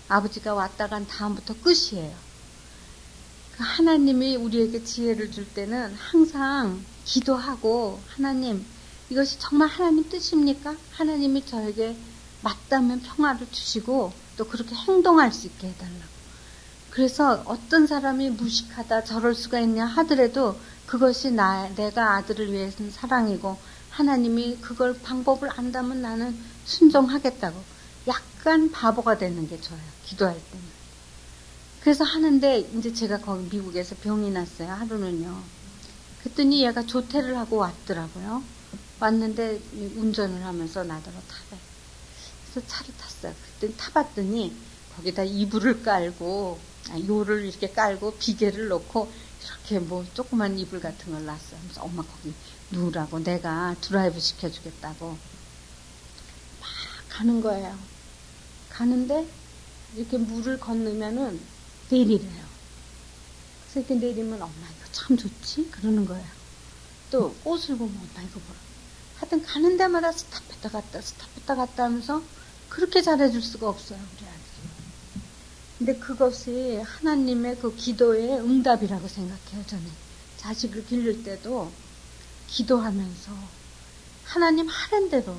아버지가 왔다 간 다음부터 끝이에요. 하나님이 우리에게 지혜를 줄 때는 항상 기도하고 하나님 이것이 정말 하나님 뜻입니까? 하나님이 저에게 맞다면 평화를 주시고 또 그렇게 행동할 수 있게 해달라고. 그래서 어떤 사람이 무식하다 저럴 수가 있냐 하더라도 그것이 내가 아들을 위해서는 사랑이고 하나님이 그걸 방법을 안다면 나는 순종하겠다고. 약간 바보가 되는 게 좋아요. 기도할 때는. 그래서 하는데 이제 제가 거기 미국에서 병이 났어요. 하루는요. 그랬더니 얘가 조퇴를 하고 왔더라고요. 왔는데 운전을 하면서 나더러 타래. 그래서 차를 탔어요. 그랬더니 타봤더니 거기다 이불을 깔고 요를 이렇게 깔고 비계를 놓고 이렇게 뭐 조그만 이불 같은 걸 놨어요. 그래서 엄마 거기 누우라고 내가 드라이브 시켜주겠다고 막 가는 거예요. 가는데 이렇게 물을 건너면은 내리래요. 그래서 이렇게 내리면 엄마 이거 참 좋지? 그러는 거예요. 또 꽃을 보면 엄마 이거 보라. 하여튼 가는 데마다 스탑했다 갔다 하면서 그렇게 잘해줄 수가 없어요. 우리 아들이. 근데 그것이 하나님의 그 기도의 응답이라고 생각해요. 저는 자식을 기를 때도 기도하면서 하나님 하는 대로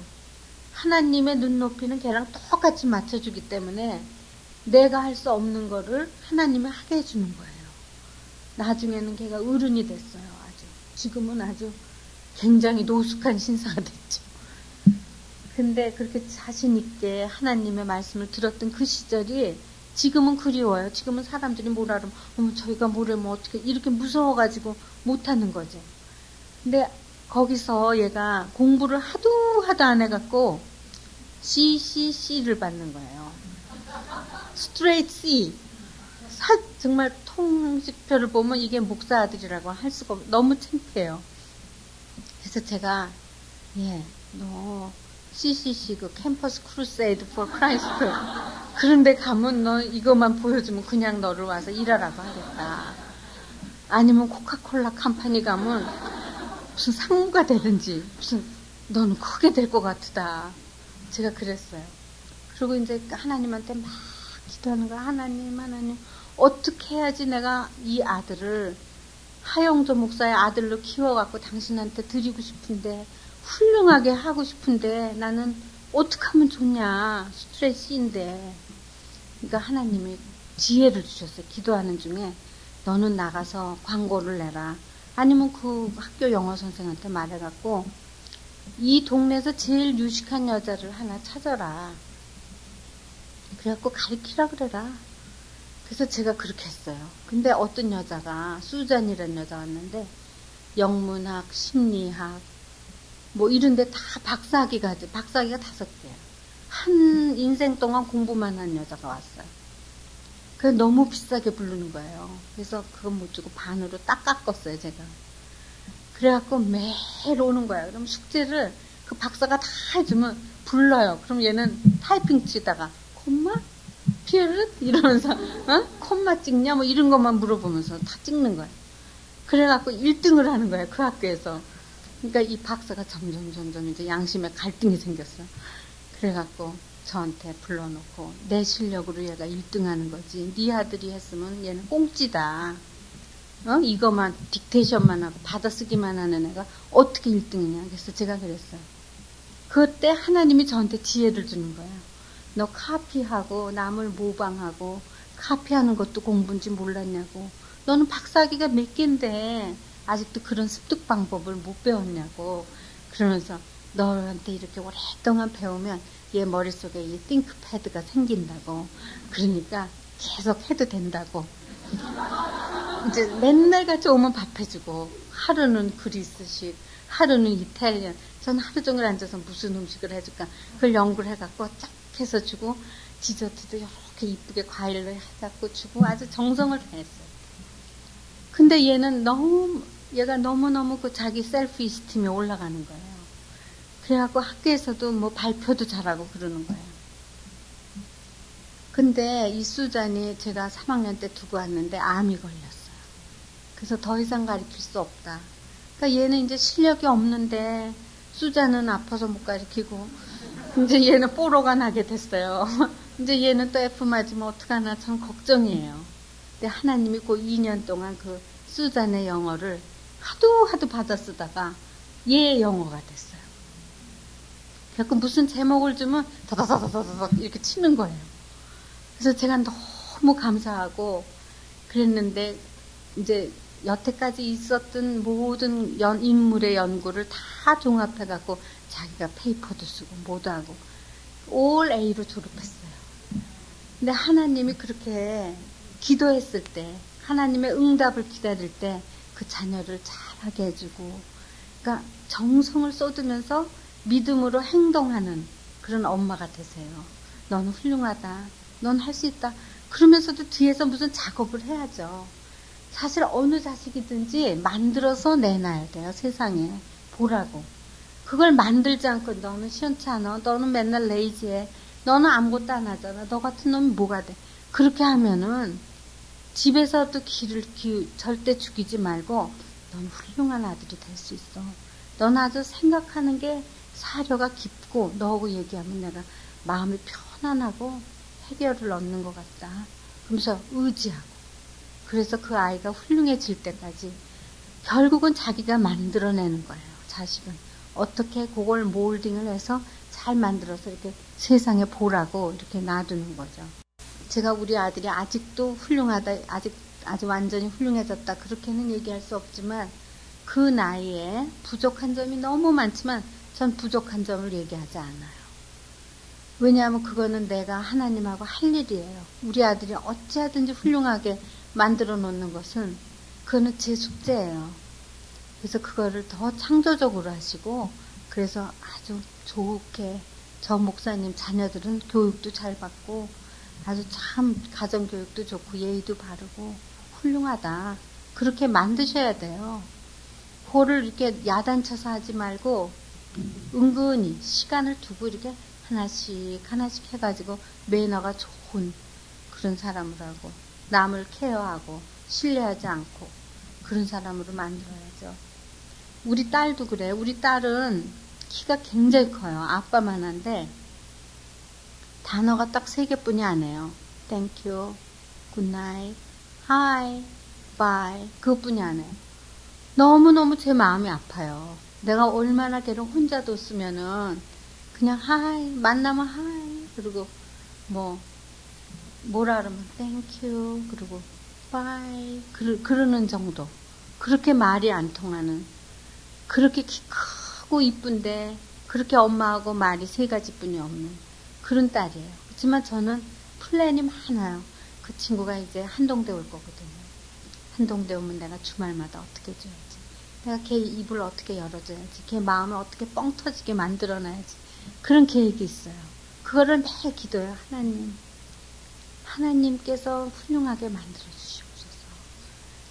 하나님의 눈높이는 걔랑 똑같이 맞춰주기 때문에 내가 할 수 없는 거를 하나님이 하게 해주는 거예요. 나중에는 걔가 어른이 됐어요. 아주 지금은 아주 굉장히 노숙한 신사가 됐죠. 근데 그렇게 자신 있게 하나님의 말씀을 들었던 그 시절이 지금은 그리워요. 지금은 사람들이 뭐라 그러면 어머 저희가 뭐라면 어떻게 이렇게 무서워가지고 못하는 거죠. 근데 거기서 얘가 공부를 하도 안 해갖고 CCC를 받는 거예요. 스트레이트 C. 정말 통지표를 보면 이게 목사 아들이라고 할 수가 너무 창피해요. 그래서 제가 너 CCC 그 캠퍼스 크루세이드 포 크라이스트 그런데 가면 너 이것만 보여주면 그냥 너를 와서 일하라고 하겠다. 아니면 코카콜라 컴퍼니 가면 무슨 상무가 되든지 무슨 너는 크게 될 것 같다. 제가 그랬어요. 그리고 이제 하나님한테 막 기도하는 거야. 하나님 어떻게 해야지 내가 이 아들을 하영조 목사의 아들로 키워갖고 당신한테 드리고 싶은데 훌륭하게 하고 싶은데 나는 어떻게 하면 좋냐. 스트레스인데. 그러니까 하나님이 지혜를 주셨어요. 기도하는 중에 너는 나가서 광고를 내라. 아니면 그 학교 영어 선생한테 말해갖고 이 동네에서 제일 유식한 여자를 하나 찾아라. 그래갖고 가르치라 그래라. 그래서 제가 그렇게 했어요. 근데 어떤 여자가 수잔이라는 여자가 왔는데 영문학, 심리학 뭐 이런데 다 박사학위가 5개야. 한 인생 동안 공부만 한 여자가 왔어요. 그래서 너무 비싸게 부르는 거예요. 그래서 그거 못 주고 반으로 딱 깎았어요, 제가. 그래갖고 매일 오는 거예요. 그럼 숙제를 그 박사가 다 해주면 불러요. 그럼 얘는 타이핑 치다가 콤마? 피에르? 이러면서 콤마 찍냐? 뭐 이런 것만 물어보면서 다 찍는 거예요. 그래갖고 1등을 하는 거예요, 그 학교에서. 그러니까 이 박사가 점점 이제 양심에 갈등이 생겼어요. 그래갖고 저한테 불러놓고 내 실력으로 얘가 1등 하는 거지. 네 아들이 했으면 얘는 꽁찌다. 이거만 딕테이션만 하고 받아쓰기만 하는 애가 어떻게 1등이냐. 그래서 제가 그랬어요. 그때 하나님이 저한테 지혜를 주는 거예요. 너 카피하고 남을 모방하고 카피하는 것도 공부인지 몰랐냐고. 너는 박사학위가 몇 개인데 아직도 그런 습득 방법을 못 배웠냐고. 그러면서 너한테 이렇게 오랫동안 배우면 얘 머릿속에 이 띵크패드가 생긴다고. 그러니까 계속 해도 된다고. 이제 맨날 같이 오면 밥 해주고 하루는 그리스식, 하루는 이탈리안. 전 하루 종일 앉아서 무슨 음식을 해줄까 그걸 연구를 해갖고 쫙 해서 주고 디저트도 이렇게 이쁘게 과일로 해갖고 주고 아주 정성을 다했어요. 근데 얘가 너무너무 그 자기 셀프 이스팀이 올라가는 거예요. 그래갖고 학교에서도 뭐 발표도 잘하고 그러는 거예요. 근데 이 수잔이 제가 3학년 때 두고 왔는데 암이 걸렸어요. 그래서 더 이상 가르칠 수 없다. 그러니까 얘는 이제 실력이 없는데 수잔은 아파서 못 가르치고 이제 얘는 뽀로가 나게 됐어요. 이제 얘는 또 F 맞으면 어떡하나 참 걱정이에요. 근데 하나님이 그 2년 동안 그 수잔의 영어를 하도 받아 쓰다가 얘 영어가 됐어요. 그래서 무슨 제목을 주면 다다다다다닥 이렇게 치는 거예요. 그래서 제가 너무 감사하고 그랬는데 이제 여태까지 있었던 모든 인물의 연구를 다 종합해갖고 자기가 페이퍼도 쓰고 뭐도 하고 올 A로 졸업했어요. 근데 하나님이 그렇게 기도했을 때 하나님의 응답을 기다릴 때 그 자녀를 잘하게 해주고 그러니까 정성을 쏟으면서 믿음으로 행동하는 그런 엄마가 되세요. 넌 훌륭하다. 넌 할 수 있다. 그러면서도 뒤에서 무슨 작업을 해야죠. 사실 어느 자식이든지 만들어서 내놔야 돼요. 세상에 보라고. 그걸 만들지 않고 너는 시원찮아. 너는 맨날 레이지해. 너는 아무것도 안 하잖아. 너 같은 놈이 뭐가 돼. 그렇게 하면은 집에서도 절대 죽이지 말고 넌 훌륭한 아들이 될 수 있어. 넌 아주 생각하는 게 사려가 깊고 너하고 얘기하면 내가 마음이 편안하고 해결을 얻는 것 같다. 그러면서 의지하고 그래서 그 아이가 훌륭해질 때까지 결국은 자기가 만들어내는 거예요. 자식은 어떻게 그걸 몰딩을 해서 잘 만들어서 이렇게 세상에 보라고 이렇게 놔두는 거죠. 제가 우리 아들이 아직도 훌륭하다, 아직 완전히 훌륭해졌다 그렇게는 얘기할 수 없지만 그 나이에 부족한 점이 너무 많지만 전 부족한 점을 얘기하지 않아요. 왜냐하면 그거는 내가 하나님하고 할 일이에요. 우리 아들이 어찌하든지 훌륭하게 만들어 놓는 것은 그거는 제 숙제예요. 그래서 그거를 더 창조적으로 하시고, 그래서 아주 좋게 저 목사님 자녀들은 교육도 잘 받고 아주 참 가정교육도 좋고 예의도 바르고 훌륭하다. 그렇게 만드셔야 돼요. 그거를 이렇게 야단쳐서 하지 말고 은근히 시간을 두고 이렇게 하나씩 하나씩 해가지고 매너가 좋은 그런 사람을 하고 남을 케어하고 신뢰하지 않고 그런 사람으로 만들어야죠. 우리 딸도 그래. 우리 딸은 키가 굉장히 커요. 아빠만 한데 단어가 딱 3개뿐이 안 해요. Thank you, good night, hi, bye 그것뿐이 안 해요. 너무너무 제 마음이 아파요. 내가 얼마나 걔를 혼자 뒀으면은 그냥 hi, 만나면 hi 그리고 뭐라 그러면 thank you 그리고 bye 그러는 정도. 그렇게 말이 안 통하는, 그렇게 키 크고 이쁜데 그렇게 엄마하고 말이 3가지뿐이 없는 그런 딸이에요. 그렇지만 저는 플랜이 많아요. 그 친구가 이제 한동대 올 거거든요. 한동대 오면 내가 주말마다 어떻게 해줘야지, 내가 걔 입을 어떻게 열어줘야지, 걔 마음을 어떻게 뻥 터지게 만들어놔야지, 그런 계획이 있어요. 그거를 매일 기도해요. 하나님께서 훌륭하게 만들어주시옵소서.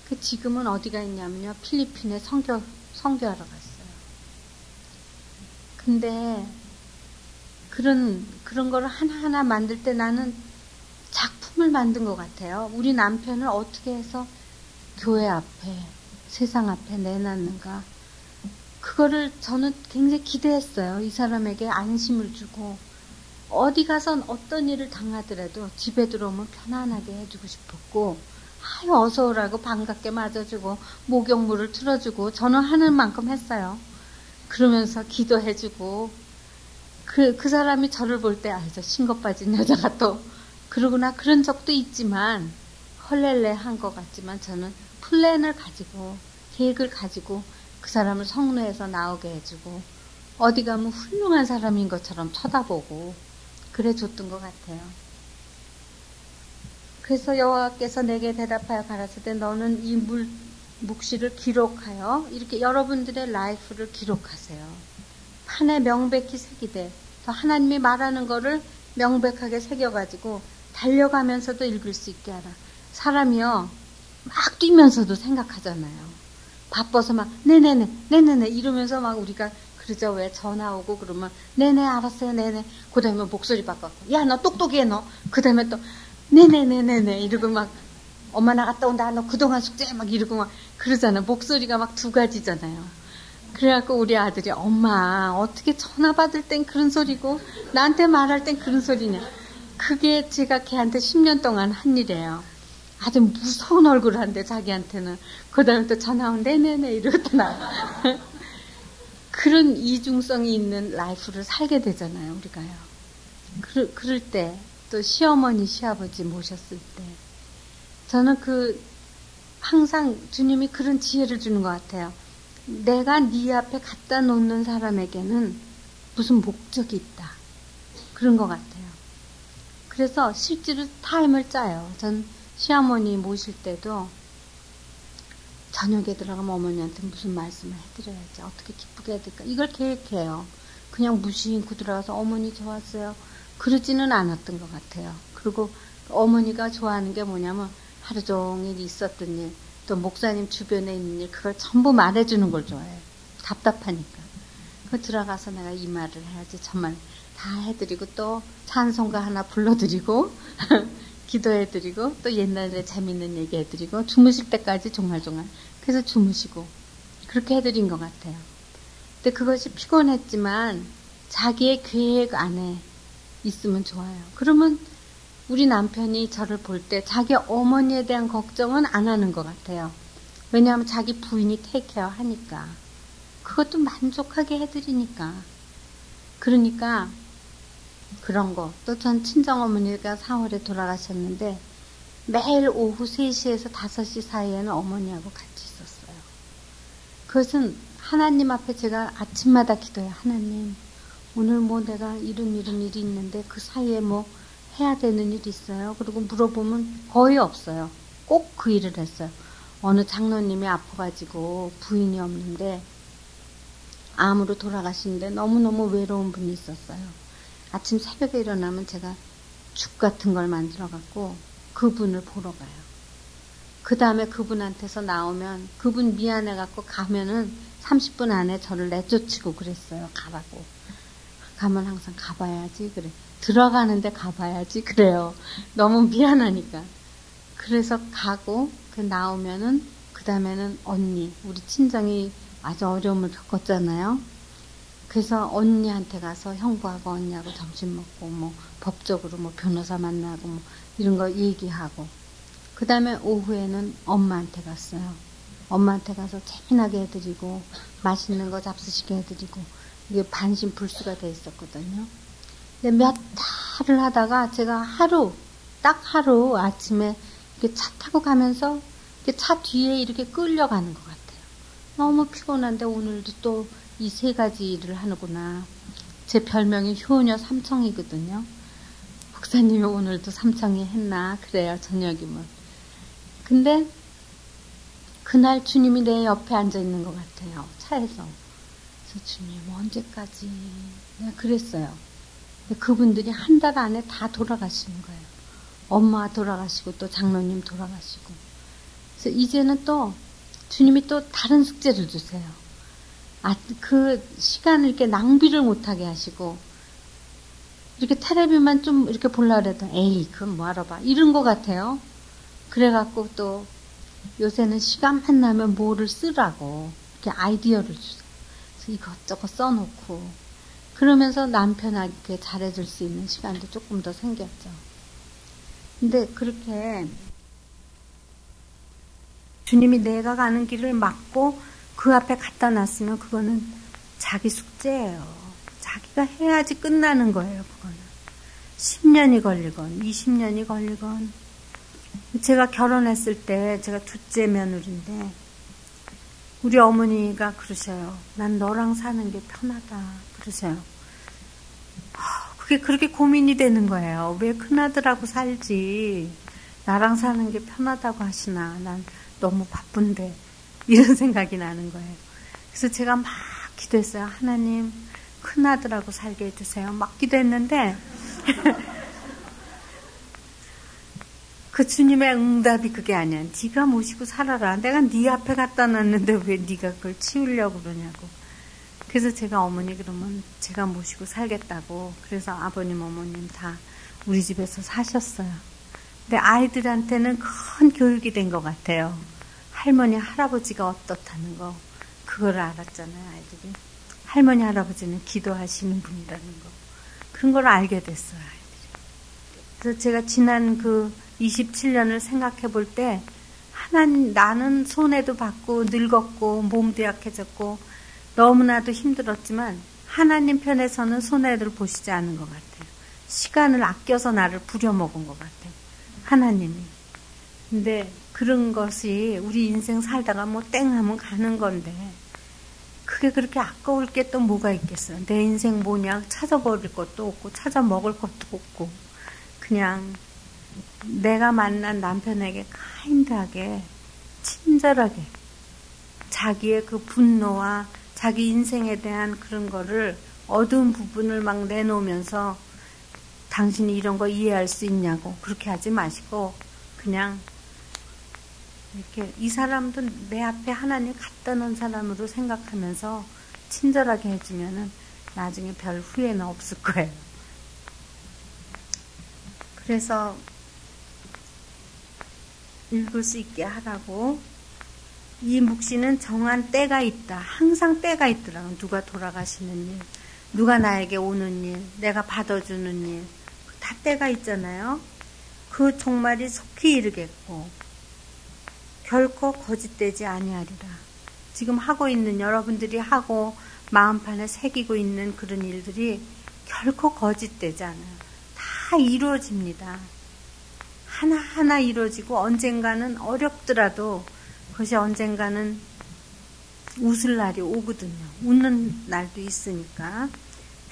그 지금은 어디가 있냐면요, 필리핀에 선교하러 갔어요. 근데 그런 거를 하나하나 만들 때 나는 작품을 만든 것 같아요. 우리 남편을 어떻게 해서 교회 앞에, 세상 앞에 내놨는가. 그거를 저는 굉장히 기대했어요. 이 사람에게 안심을 주고 어디 가선 어떤 일을 당하더라도 집에 들어오면 편안하게 해주고 싶었고, 아유 어서 오라고 반갑게 맞아주고 목욕물을 틀어주고 저는 하는 만큼 했어요. 그러면서 기도해주고 그 사람이 저를 볼 때 저 신것 빠진 여자가 또 그러구나, 그런 적도 있지만 헐렐레한 것 같지만 저는 플랜을 가지고 계획을 가지고 그 사람을 성로에서 나오게 해주고 어디 가면 훌륭한 사람인 것처럼 쳐다보고 그래 줬던 것 같아요. 그래서 여호와께서 내게 대답하여 가라사대 너는 이 묵시를 기록하여 이렇게 여러분들의 라이프를 기록하세요. 판에 명백히 새기되 하나님이 말하는 거를 명백하게 새겨가지고 달려가면서도 읽을 수 있게 하라. 사람이요 막 뛰면서도 생각하잖아요. 바빠서 막 네네네 이러면서 막 우리가 그러죠. 왜 전화 오고 그러면 네네 알았어요 네네. 그 다음에 목소리 바꿨고 야 너 똑똑해 너. 그 다음에 또 네네네네네 이러고 막 엄마 나 갔다 온다 너 그동안 숙제 막 이러고 막 그러잖아. 목소리가 막 2가지잖아요. 그래갖고 우리 아들이 엄마 어떻게 전화 받을 땐 그런 소리고 나한테 말할 땐 그런 소리냐. 그게 제가 걔한테 10년 동안 한 일이에요. 아주 무서운 얼굴을 한대 자기한테는. 그 다음에 또 전화 오면 네네네 이러더나. 그런 이중성이 있는 라이프를 살게 되잖아요 우리가요. 그럴 때 또 시어머니 시아버지 모셨을 때 저는 항상 주님이 그런 지혜를 주는 것 같아요. 내가 네 앞에 갖다 놓는 사람에게는 무슨 목적이 있다. 그런 것 같아요. 그래서 실제로 타임을 짜요. 전 시어머니 모실 때도 저녁에 들어가면 어머니한테 무슨 말씀을 해드려야지, 어떻게 기쁘게 해야 될까, 이걸 계획해요. 그냥 무심코 들어가서 어머니 좋았어요 그러지는 않았던 것 같아요. 그리고 어머니가 좋아하는 게 뭐냐면 하루 종일 있었던 일, 또 목사님 주변에 있는 일, 그걸 전부 말해주는 걸 좋아해요. 답답하니까. 들어가서 내가 이 말을 해야지, 저 말 다 해드리고 또 찬송가 하나 불러드리고 기도해드리고 또 옛날에 재밌는 얘기 해드리고 주무실 때까지 종알종알 그래서 주무시고 그렇게 해드린 것 같아요. 근데 그것이 피곤했지만 자기의 계획 안에 있으면 좋아요. 그러면 우리 남편이 저를 볼 때 자기 어머니에 대한 걱정은 안 하는 것 같아요. 왜냐하면 자기 부인이 테이크케어 하니까. 그것도 만족하게 해드리니까. 그러니까 그런 거. 또 전 친정어머니가 4월에 돌아가셨는데 매일 오후 3시에서 5시 사이에는 어머니하고 같이 있었어요. 그것은 하나님 앞에 제가 아침마다 기도해요. 하나님 오늘 뭐 내가 이런 일이 있는데 그 사이에 뭐 해야 되는 일이 있어요? 그리고 물어보면 거의 없어요. 꼭 그 일을 했어요. 어느 장로님이 아파가지고 부인이 없는데 암으로 돌아가시는데 너무너무 외로운 분이 있었어요. 아침 새벽에 일어나면 제가 죽 같은 걸 만들어 갖고 그분을 보러 가요. 그 다음에 그분한테서 나오면 그분 미안해 갖고 가면은 30분 안에 저를 내쫓고 그랬어요. 가라고. 가면 항상 가봐야지 그래. 들어가는데 가봐야지 그래요. 너무 미안하니까. 그래서 가고 나오면은 그 다음에는 언니, 우리 친정이 아주 어려움을 겪었잖아요. 그래서 언니한테 가서 형부하고 언니하고 점심 먹고 뭐 법적으로 뭐 변호사 만나고 뭐 이런 거 얘기하고 그 다음에 오후에는 엄마한테 갔어요. 엄마한테 가서 재미나게 해드리고 맛있는 거 잡수시게 해드리고 이게 반신불수가 돼 있었거든요. 근데 몇 달을 하다가 제가 딱 하루 아침에 이렇게 차 타고 가면서 이렇게 차 뒤에 이렇게 끌려가는 것 같아요. 너무 피곤한데 오늘도 또 이 3가지 일을 하는구나. 제 별명이 효녀 삼청이거든요. 목사님이 오늘도 삼청이 했나 그래요. 저녁이면. 근데 그날 주님이 내 옆에 앉아 있는 것 같아요. 차에서. 그래서 주님 언제까지 내가 그랬어요. 근데 그분들이 한 달 안에 다 돌아가시는 거예요. 엄마 돌아가시고 또 장로님 돌아가시고. 그래서 이제는 또 주님이 또 다른 숙제를 주세요. 그 시간을 이렇게 낭비를 못하게 하시고 이렇게 텔레비만 좀 이렇게 보려고 해도 에이 그건 뭐하러 봐 이런 것 같아요. 그래갖고 또 요새는 시간만 나면 뭐를 쓰라고 이렇게 아이디어를 주세요. 그래서 이것저것 써놓고 그러면서 남편에게 잘해줄 수 있는 시간도 조금 더 생겼죠. 근데 그렇게 주님이 내가 가는 길을 막고 그 앞에 갖다 놨으면 그거는 자기 숙제예요. 자기가 해야지 끝나는 거예요. 그거는 10년이 걸리건 20년이 걸리건. 제가 결혼했을 때 제가 둘째 며느리인데 우리 어머니가 그러셔요. 난 너랑 사는 게 편하다 그러셔요. 그게 그렇게 고민이 되는 거예요. 왜 큰아들하고 살지 나랑 사는 게 편하다고 하시나. 난 너무 바쁜데 이런 생각이 나는 거예요. 그래서 제가 막 기도했어요. 하나님 큰아들하고 살게 해주세요. 막 기도했는데 그 주님의 응답이 그게 아니야. 네가 모시고 살아라. 내가 네 앞에 갖다 놨는데 왜 네가 그걸 치우려고 그러냐고. 그래서 제가 어머니 그러면 제가 모시고 살겠다고. 그래서 아버님 어머님 다 우리 집에서 사셨어요. 근데 아이들한테는 큰 교육이 된 것 같아요. 할머니 할아버지가 어떻다는 거 그걸 알았잖아요. 아이들이. 할머니 할아버지는 기도하시는 분이라는 거 그런 걸 알게 됐어요. 아이들이. 그래서 제가 지난 그 27년을 생각해 볼 때 하나님 나는 손해도 받고 늙었고 몸도 약해졌고 너무나도 힘들었지만 하나님 편에서는 손해를 보시지 않은 것 같아요. 시간을 아껴서 나를 부려먹은 것 같아요. 하나님이. 근데 그런 것이 우리 인생 살다가 뭐 땡 하면 가는 건데 그게 그렇게 아까울 게 또 뭐가 있겠어요. 내 인생 뭐냐 찾아버릴 것도 없고 찾아먹을 것도 없고 그냥 내가 만난 남편에게 카인드하게 친절하게 자기의 그 분노와 자기 인생에 대한 그런 거를 어두운 부분을 막 내놓으면서 당신이 이런 거 이해할 수 있냐고 그렇게 하지 마시고 그냥 이렇게 이 사람도 내 앞에 하나님 갖다 놓은 사람으로 생각하면서 친절하게 해주면은 나중에 별 후회는 없을 거예요. 그래서 읽을 수 있게 하라고. 이 묵시는 정한 때가 있다. 항상 때가 있더라고요. 누가 돌아가시는 일, 누가 나에게 오는 일, 내가 받아주는 일, 다 때가 있잖아요. 그 종말이 속히 이르겠고 결코 거짓되지 아니하리라. 지금 하고 있는 여러분들이 하고 마음판에 새기고 있는 그런 일들이 결코 거짓되지 않아요. 다 이루어집니다. 하나하나 이루어지고 언젠가는 어렵더라도 그것이 언젠가는 웃을 날이 오거든요. 웃는 날도 있으니까.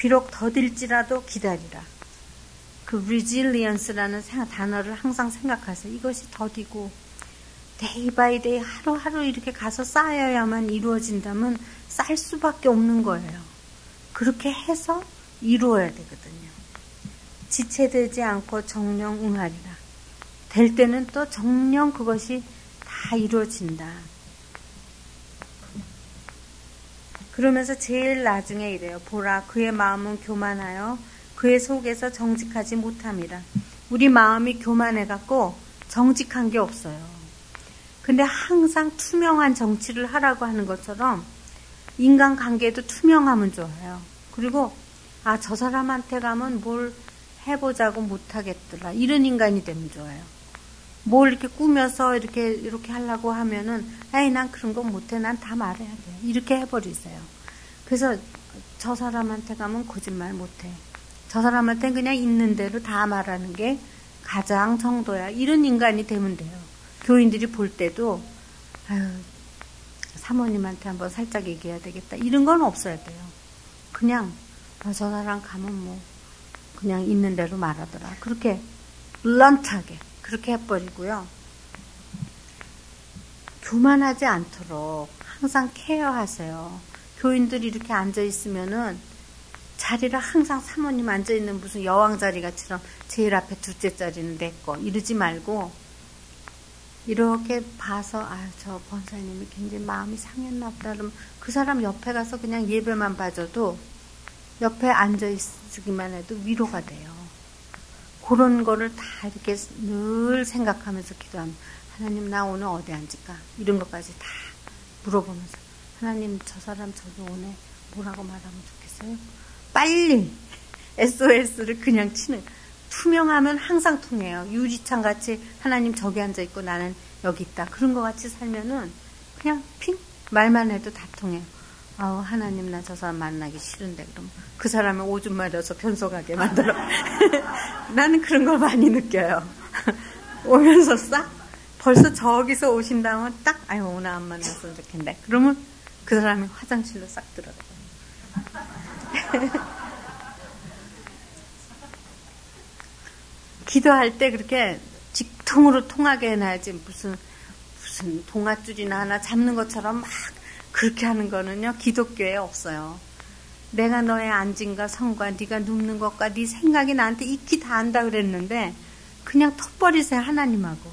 비록 더딜지라도 기다리라. 그 resilience라는 단어를 항상 생각하세요. 이것이 더디고 데이 바이 데이 하루하루 이렇게 가서 쌓여야만 이루어진다면 쌓일 수밖에 없는 거예요. 그렇게 해서 이루어야 되거든요. 지체되지 않고 정령 응하리라. 될 때는 또 정령 그것이 다 이루어진다. 그러면서 제일 나중에 이래요. 보라, 그의 마음은 교만하여 그의 속에서 정직하지 못함이라. 우리 마음이 교만해갖고 정직한 게 없어요. 근데 항상 투명한 정치를 하라고 하는 것처럼 인간관계도 투명하면 좋아요. 그리고 저 사람한테 가면 뭘 해보자고 못하겠더라. 이런 인간이 되면 좋아요. 뭘 이렇게 꾸며서 이렇게 하려고 하면은 난 그런 거 못해. 난 다 말해야 돼. 이렇게 해버리세요. 그래서 저 사람한테 가면 거짓말 못해. 저 사람한테는 그냥 있는 대로 다 말하는 게 가장 정도야. 이런 인간이 되면 돼요. 교인들이 볼 때도 사모님한테 한번 살짝 얘기해야 되겠다. 이런 건 없어야 돼요. 그냥 저 사람 가면 뭐 그냥 있는 대로 말하더라. 그렇게 블런트하게 그렇게 해버리고요. 교만하지 않도록 항상 케어하세요. 교인들이 이렇게 앉아있으면은 자리를 항상 사모님 앉아있는 무슨 여왕 자리가처럼 제일 앞에 둘째 자리는 내 거 이러지 말고 이렇게 봐서 저 권사님이 굉장히 마음이 상했나 보다 그러면 그 사람 옆에 가서 그냥 예배만 봐줘도 옆에 앉아있기만 해도 위로가 돼요. 그런 거를 다 이렇게 늘 생각하면서 기도하면 하나님 나 오늘 어디 앉을까? 이런 것까지 다 물어보면서 하나님 저 사람 저기 오네 뭐라고 말하면 좋겠어요? 빨리 SOS를 그냥 치는 투명하면 항상 통해요. 유리창 같이 하나님 저기 앉아있고 나는 여기 있다. 그런 거 같이 살면은 그냥 핑 말만 해도 다 통해요. 하나님 나 저 사람 만나기 싫은데 그럼 그 사람을 오줌 마려서 변속하게 만들어. 나는 그런 걸 많이 느껴요. 오면서 싹 벌써 저기서 오신다면 딱 오늘 안 만났으면 좋겠네. 그러면 그 사람이 화장실로 싹 들어가요. 기도할 때 그렇게 직통으로 통하게 해놔야지 무슨 동아줄이나 하나 잡는 것처럼 막 그렇게 하는 거는요 기독교에 없어요. 내가 너의 앉음과 성과 네가 눕는 것과 네 생각이 나한테 익히 다 안다 그랬는데 그냥 턱버리세요 하나님하고.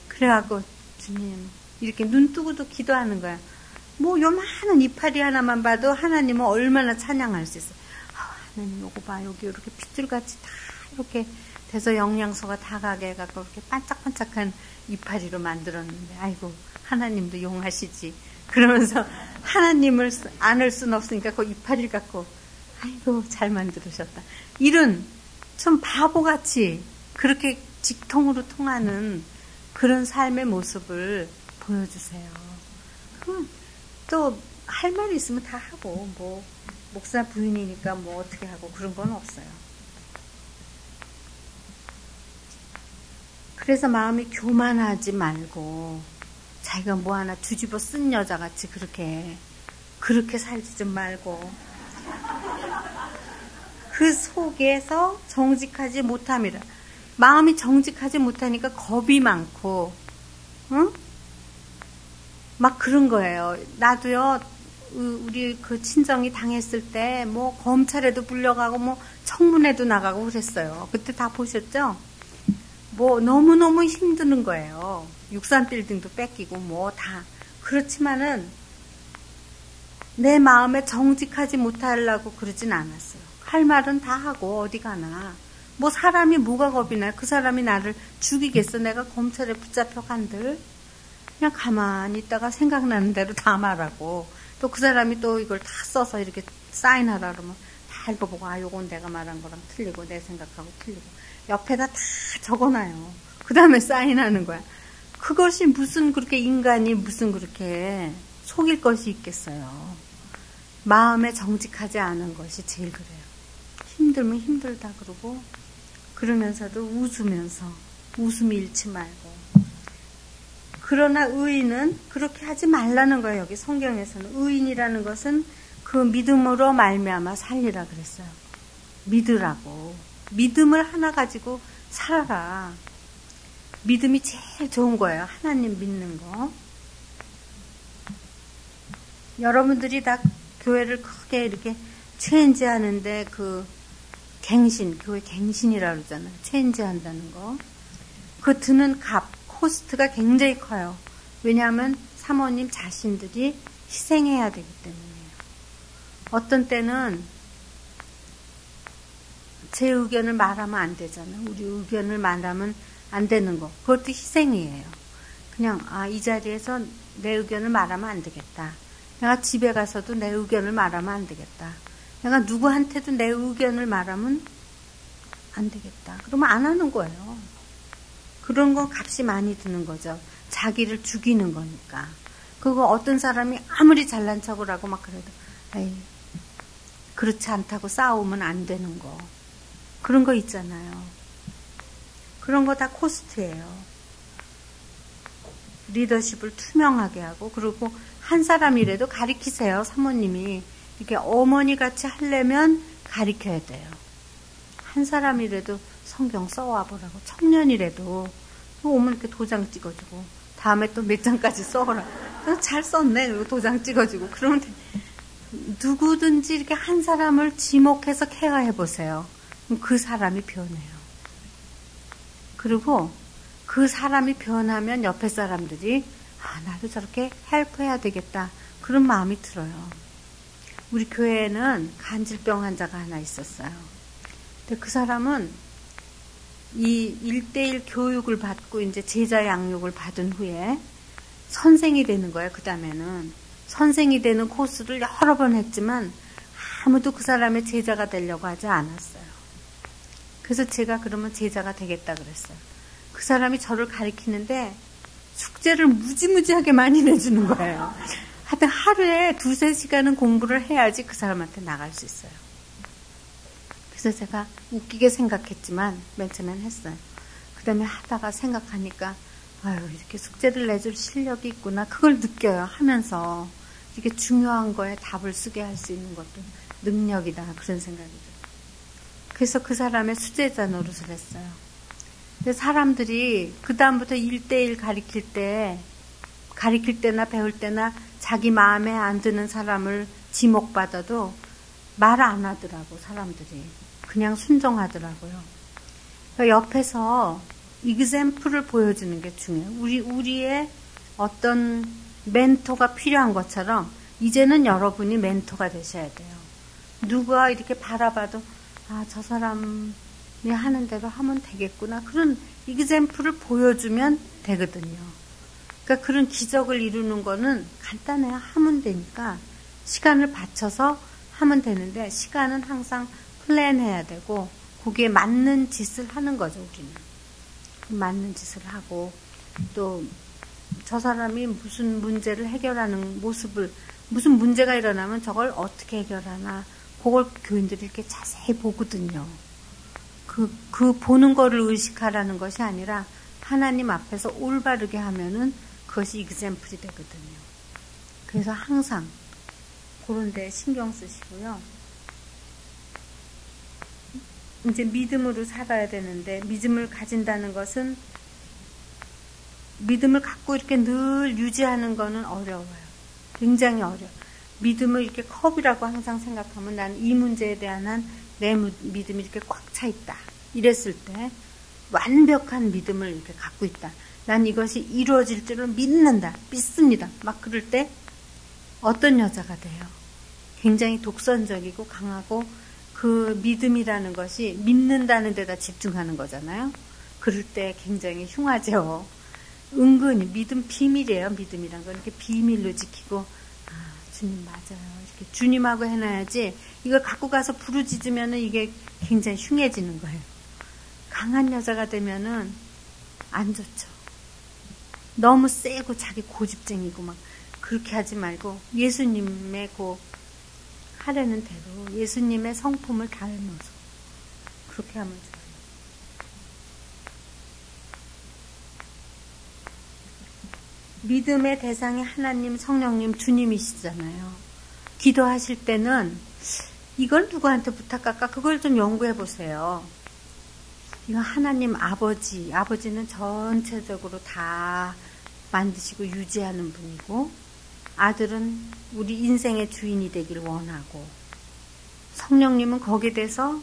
그래갖고 주님 이렇게 눈 뜨고도 기도하는 거야. 뭐 요만한 이파리 하나만 봐도 하나님은 얼마나 찬양할 수 있어요. 하나님 요거 봐 여기 이렇게 핏줄같이 다 이렇게 돼서 영양소가 다 가게 해갖고 이렇게 반짝반짝한 이파리로 만들었는데 아이고 하나님도 용하시지. 그러면서 하나님을 안을 수는 없으니까 그 이파리를 갖고 아이고 잘 만들으셨다. 이런 좀 바보같이 그렇게 직통으로 통하는 그런 삶의 모습을 보여주세요. 그럼 또 할 말이 있으면 다 하고 뭐 목사 부인이니까 뭐 어떻게 하고 그런 건 없어요. 그래서 마음이 교만하지 말고 자기가 뭐 하나 뒤집어 쓴 여자같이 그렇게 살지 좀 말고 그 속에서 정직하지 못함이라. 마음이 정직하지 못하니까 겁이 많고 응? 막 그런 거예요. 나도요 우리 그 친정이 당했을 때 뭐 검찰에도 불려가고 뭐 청문회도 나가고 그랬어요. 그때 다 보셨죠? 뭐 너무너무 힘드는 거예요. 63빌딩도 뺏기고 뭐 다. 그렇지만은 내 마음에 정직하지 못하려고 그러진 않았어요. 할 말은 다 하고 어디 가나. 뭐 사람이 뭐가 겁이 나요. 그 사람이 나를 죽이겠어. 내가 검찰에 붙잡혀 간들. 그냥 가만히 있다가 생각나는 대로 다 말하고 또 그 사람이 또 이걸 다 써서 이렇게 사인하라 그러면 다 읽어보고 요건 내가 말한 거랑 틀리고 내 생각하고 틀리고 옆에다 다 적어놔요. 그 다음에 사인하는 거야. 그것이 무슨 그렇게 인간이 무슨 그렇게 속일 것이 있겠어요. 마음에 정직하지 않은 것이 제일 그래요. 힘들면 힘들다 그러고 그러면서도 웃으면서 웃음이 잃지 말고. 그러나 의인은 그렇게 하지 말라는 거예요. 여기 성경에서는 의인이라는 것은 그 그 믿음으로 말미암아 살리라 그랬어요. 믿으라고. 믿음을 하나 가지고 살아라. 믿음이 제일 좋은 거예요. 하나님 믿는 거. 여러분들이 다 교회를 크게 이렇게 체인지 하는데 그 갱신, 교회 갱신이라고 그러잖아요. 체인지 한다는 거. 그 드는 값, 코스트가 굉장히 커요. 왜냐하면 사모님 자신들이 희생해야 되기 때문이에요. 어떤 때는 제 의견을 말하면 안 되잖아요. 우리 의견을 말하면 안 되는 거. 그것도 희생이에요. 그냥 이 자리에서 내 의견을 말하면 안 되겠다. 내가 집에 가서도 내 의견을 말하면 안 되겠다. 내가 누구한테도 내 의견을 말하면 안 되겠다. 그러면 안 하는 거예요. 그런 건 값이 많이 드는 거죠. 자기를 죽이는 거니까. 그거 어떤 사람이 아무리 잘난 척을 하고 막 그래도 에이, 그렇지 않다고 싸우면 안 되는 거. 그런 거 있잖아요. 그런 거 다 코스트예요. 리더십을 투명하게 하고, 그리고 한 사람이라도 가리키세요. 사모님이 이렇게 어머니 같이 하려면 가리켜야 돼요. 한 사람이라도 성경 써와 보라고. 청년이라도 오면 이렇게 도장 찍어주고, 다음에 또 몇 장까지 써오라. 잘 썼네. 그리고 도장 찍어주고. 그러면 누구든지 이렇게 한 사람을 지목해서 케어해 보세요. 그럼 그 사람이 변해요. 그리고 그 사람이 변하면 옆에 사람들이 나도 저렇게 헬프해야 되겠다. 그런 마음이 들어요. 우리 교회에는 간질병 환자가 하나 있었어요. 근데 그 사람은 이 1:1 교육을 받고 이제 제자 양육을 받은 후에 선생이 되는 거예요. 그 다음에는 선생이 되는 코스를 여러 번 했지만 아무도 그 사람의 제자가 되려고 하지 않았어요. 그래서 제가 그러면 제자가 되겠다 그랬어요. 그 사람이 저를 가리키는데 숙제를 무지무지하게 많이 내주는 거예요. 하여튼 하루에 2-3시간은 공부를 해야지 그 사람한테 나갈 수 있어요. 그래서 제가 웃기게 생각했지만 맨 처음엔 했어요. 그 다음에 하다가 생각하니까 이렇게 숙제를 내줄 실력이 있구나. 그걸 느껴요. 하면서 이렇게 중요한 거에 답을 쓰게 할 수 있는 것도 능력이다. 그런 생각이 들어요. 그래서 그 사람의 수제자 노릇을 했어요. 근데 사람들이 그 다음부터 1:1 가리킬 때나 배울 때나 자기 마음에 안 드는 사람을 지목받아도 말 안 하더라고. 사람들이 그냥 순종하더라고요. 그러니까 옆에서 이그샘플을 보여주는 게 중요해요. 우리의 어떤 멘토가 필요한 것처럼 이제는 여러분이 멘토가 되셔야 돼요. 누가 이렇게 바라봐도 저 사람이 하는 대로 하면 되겠구나. 그런 이그샘플을 보여주면 되거든요. 그러니까 그런 기적을 이루는 거는 간단해요. 하면 되니까 시간을 바쳐서 하면 되는데 시간은 항상 플랜해야 되고 거기에 맞는 짓을 하는 거죠. 우리는 맞는 짓을 하고 또 저 사람이 무슨 문제를 해결하는 모습을 무슨 문제가 일어나면 저걸 어떻게 해결하나 그걸 교인들이 이렇게 자세히 보거든요. 그 보는 거를 의식하라는 것이 아니라 하나님 앞에서 올바르게 하면은 그것이 이그샘플이 되거든요. 그래서 항상 그런 데 신경 쓰시고요. 이제 믿음으로 살아야 되는데 믿음을 가진다는 것은 믿음을 갖고 이렇게 늘 유지하는 거는 어려워요. 굉장히 어려워요. 믿음을 이렇게 컵이라고 항상 생각하면 난 이 문제에 대한 내 믿음이 이렇게 꽉 차 있다. 이랬을 때 완벽한 믿음을 이렇게 갖고 있다. 난 이것이 이루어질 줄을 믿는다. 믿습니다. 막 그럴 때 어떤 여자가 돼요? 굉장히 독선적이고 강하고 그 믿음이라는 것이 믿는다는 데다 집중하는 거잖아요. 그럴 때 굉장히 흉하죠. 은근히 믿음 비밀이에요. 믿음이란 건 이렇게 비밀로 지키고 주님 맞아요. 이렇게 주님하고 해놔야지 이걸 갖고 가서 부르짖으면은 이게 굉장히 흉해지는 거예요. 강한 여자가 되면은 안 좋죠. 너무 세고 자기 고집쟁이고 막 그렇게 하지 말고 예수님의 하려는 대로 예수님의 성품을 닮아서 그렇게 하면 좋아요. 믿음의 대상이 하나님, 성령님, 주님이시잖아요. 기도하실 때는 이걸 누구한테 부탁할까? 그걸 좀 연구해 보세요. 이거 하나님 아버지는 전체적으로 다 만드시고 유지하는 분이고, 아들은 우리 인생의 주인이 되길 원하고, 성령님은 거기에 대해서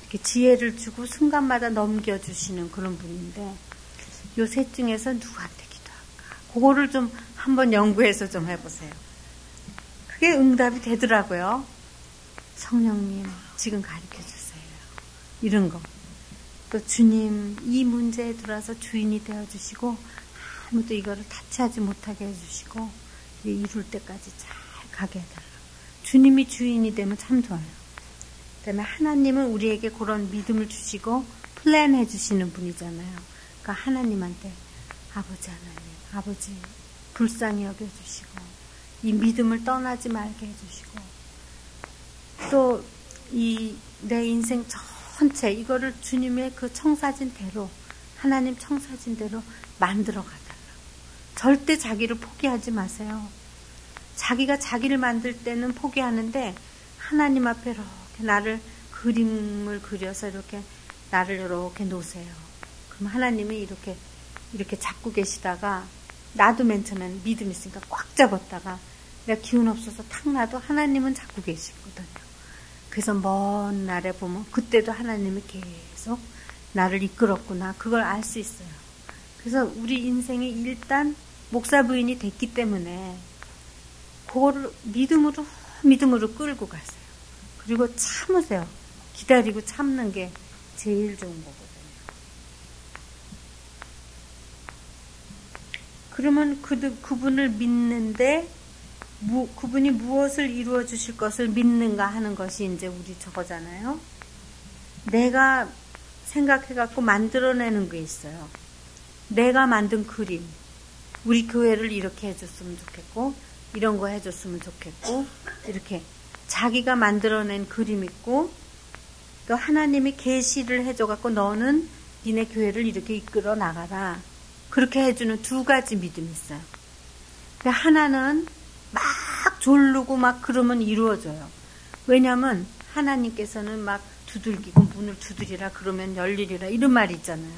이렇게 지혜를 주고 순간마다 넘겨주시는 그런 분인데, 요 셋 중에서 누구한테 기도할까? 그거를 좀 한번 연구해서 좀 해보세요. 그게 응답이 되더라고요. 성령님, 지금 가르쳐 주세요. 이런 거. 또 주님, 이 문제에 들어와서 주인이 되어주시고, 아무도 이거를 타치하지 못하게 해주시고, 이룰 때까지 잘 가게 해달라고. 주님이 주인이 되면 참 좋아요. 그 다음에 하나님은 우리에게 그런 믿음을 주시고 플랜해 주시는 분이잖아요. 그러니까 하나님한테 아버지 하나님, 아버지 불쌍히 여겨주시고 이 믿음을 떠나지 말게 해주시고, 또 이 내 인생 전체 이거를 주님의 그 청사진대로, 하나님 청사진대로 만들어 가달라고. 절대 자기를 포기하지 마세요. 자기가 자기를 만들 때는 포기하는데, 하나님 앞에 이렇게 나를 그림을 그려서 이렇게 나를 이렇게 놓으세요. 그럼 하나님이 이렇게 잡고 계시다가, 나도 맨 처음엔 믿음 있으니까 꽉 잡았다가 내가 기운 없어서 탁 놔도 하나님은 잡고 계시거든요. 그래서 먼 날에 보면 그때도 하나님이 계속 나를 이끌었구나, 그걸 알 수 있어요. 그래서 우리 인생이 일단 목사 부인이 됐기 때문에 그거를 믿음으로 끌고 가세요. 그리고 참으세요. 기다리고 참는 게 제일 좋은 거거든요. 그러면 그분을 믿는데, 그분이 무엇을 이루어 주실 것을 믿는가 하는 것이 이제 우리 저거잖아요. 내가 생각해갖고 만들어내는 게 있어요. 내가 만든 그림, 우리 교회를 이렇게 해줬으면 좋겠고, 이런 거 해줬으면 좋겠고, 이렇게 자기가 만들어낸 그림 있고, 또 하나님이 계시를 해줘갖고 너는 니네 교회를 이렇게 이끌어 나가라, 그렇게 해주는 두 가지 믿음이 있어요. 하나는 막 졸르고 막 그러면 이루어져요. 왜냐하면 하나님께서는 막 두들기고 문을 두드리라 그러면 열리리라, 이런 말이 있잖아요.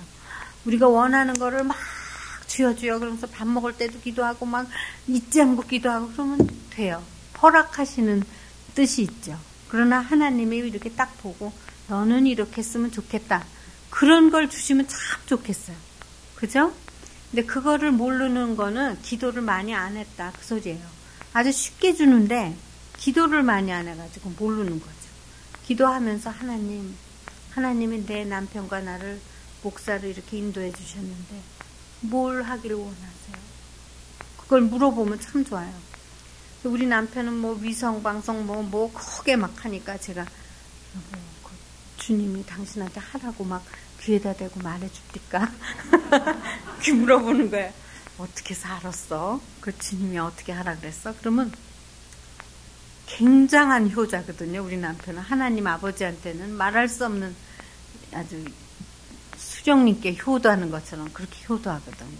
우리가 원하는 거를 막 주여 그러면서 밥 먹을 때도 기도하고 막 잊지 않고 기도하고 그러면 돼요. 허락하시는 뜻이 있죠. 그러나 하나님이 이렇게 딱 보고 너는 이렇게 했으면 좋겠다, 그런 걸 주시면 참 좋겠어요. 그죠? 근데 그거를 모르는 거는 기도를 많이 안 했다, 그 소리예요. 아주 쉽게 주는데 기도를 많이 안 해가지고 모르는 거죠. 기도하면서 하나님이 내 남편과 나를 목사를 이렇게 인도해 주셨는데 뭘 하기를 원하세요? 그걸 물어보면 참 좋아요. 우리 남편은 뭐 위성방송 뭐 크게 막 하니까 제가 그 주님이 당신한테 하라고 막 귀에다 대고 말해줍니까? 이렇게 물어보는 거예요. 어떻게 해서 알았어? 그 주님이 어떻게 하라 그랬어? 그러면 굉장한 효자거든요. 우리 남편은 하나님 아버지한테는 말할 수 없는 아주 수령님께 효도하는 것처럼 그렇게 효도하거든요.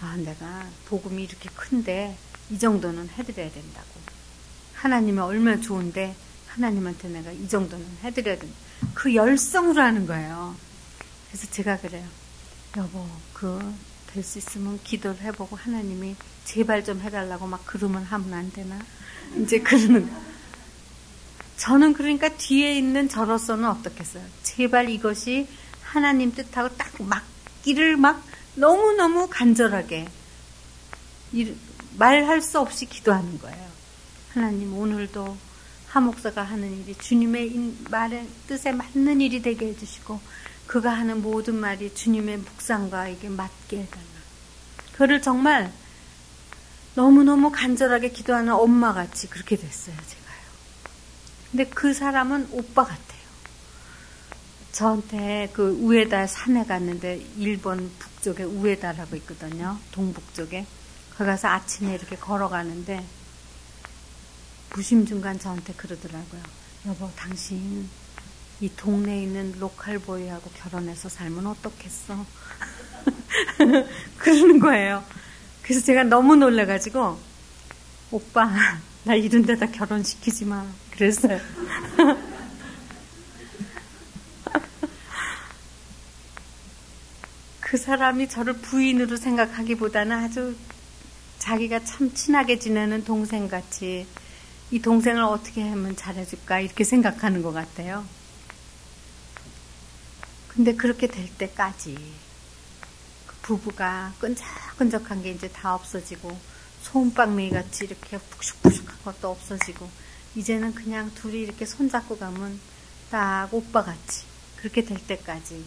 아, 내가 복음이 이렇게 큰데 이 정도는 해드려야 된다고. 하나님이 얼마나 좋은데 하나님한테 내가 이 정도는 해드려야 된다. 그 열성으로 하는 거예요. 그래서 제가 그래요. 여보, 될 수 있으면 기도를 해보고 하나님이 제발 좀 해달라고 막 그러면 하면 안 되나? 이제 그러는 거예요. 저는 그러니까 뒤에 있는 저로서는 어떻겠어요? 제발 이것이 하나님 뜻하고 딱 맞기를 막 너무너무 간절하게 말할 수 없이 기도하는 거예요. 하나님, 오늘도 하 목사가 하는 일이 주님의 말의 뜻에 맞는 일이 되게 해주시고, 그가 하는 모든 말이 주님의 묵상과 이게 맞게 해달라. 그를 정말 너무너무 간절하게 기도하는 엄마같이 그렇게 됐어요, 제가요. 근데 그 사람은 오빠 같아요. 저한테 그 우에다 산에 갔는데, 일본 북쪽에 우에다라고 있거든요. 동북쪽에. 거기 가서 아침에 이렇게 걸어가는데 무심중간 저한테 그러더라고요. 여보, 당신 이 동네에 있는 로컬보이하고 결혼해서 살면 어떻겠어? 그러는 거예요. 그래서 제가 너무 놀라가지고, 오빠, 나 이런 데다 결혼시키지 마. 그랬어요. 그 사람이 저를 부인으로 생각하기보다는 아주 자기가 참 친하게 지내는 동생같이 이 동생을 어떻게 하면 잘해줄까 이렇게 생각하는 것 같아요. 근데 그렇게 될 때까지 그 부부가 끈적끈적한 게 이제 다 없어지고 소금빵맹이 같이 이렇게 푹슉푹슉한 것도 없어지고 이제는 그냥 둘이 이렇게 손잡고 가면 딱 오빠같이 그렇게 될 때까지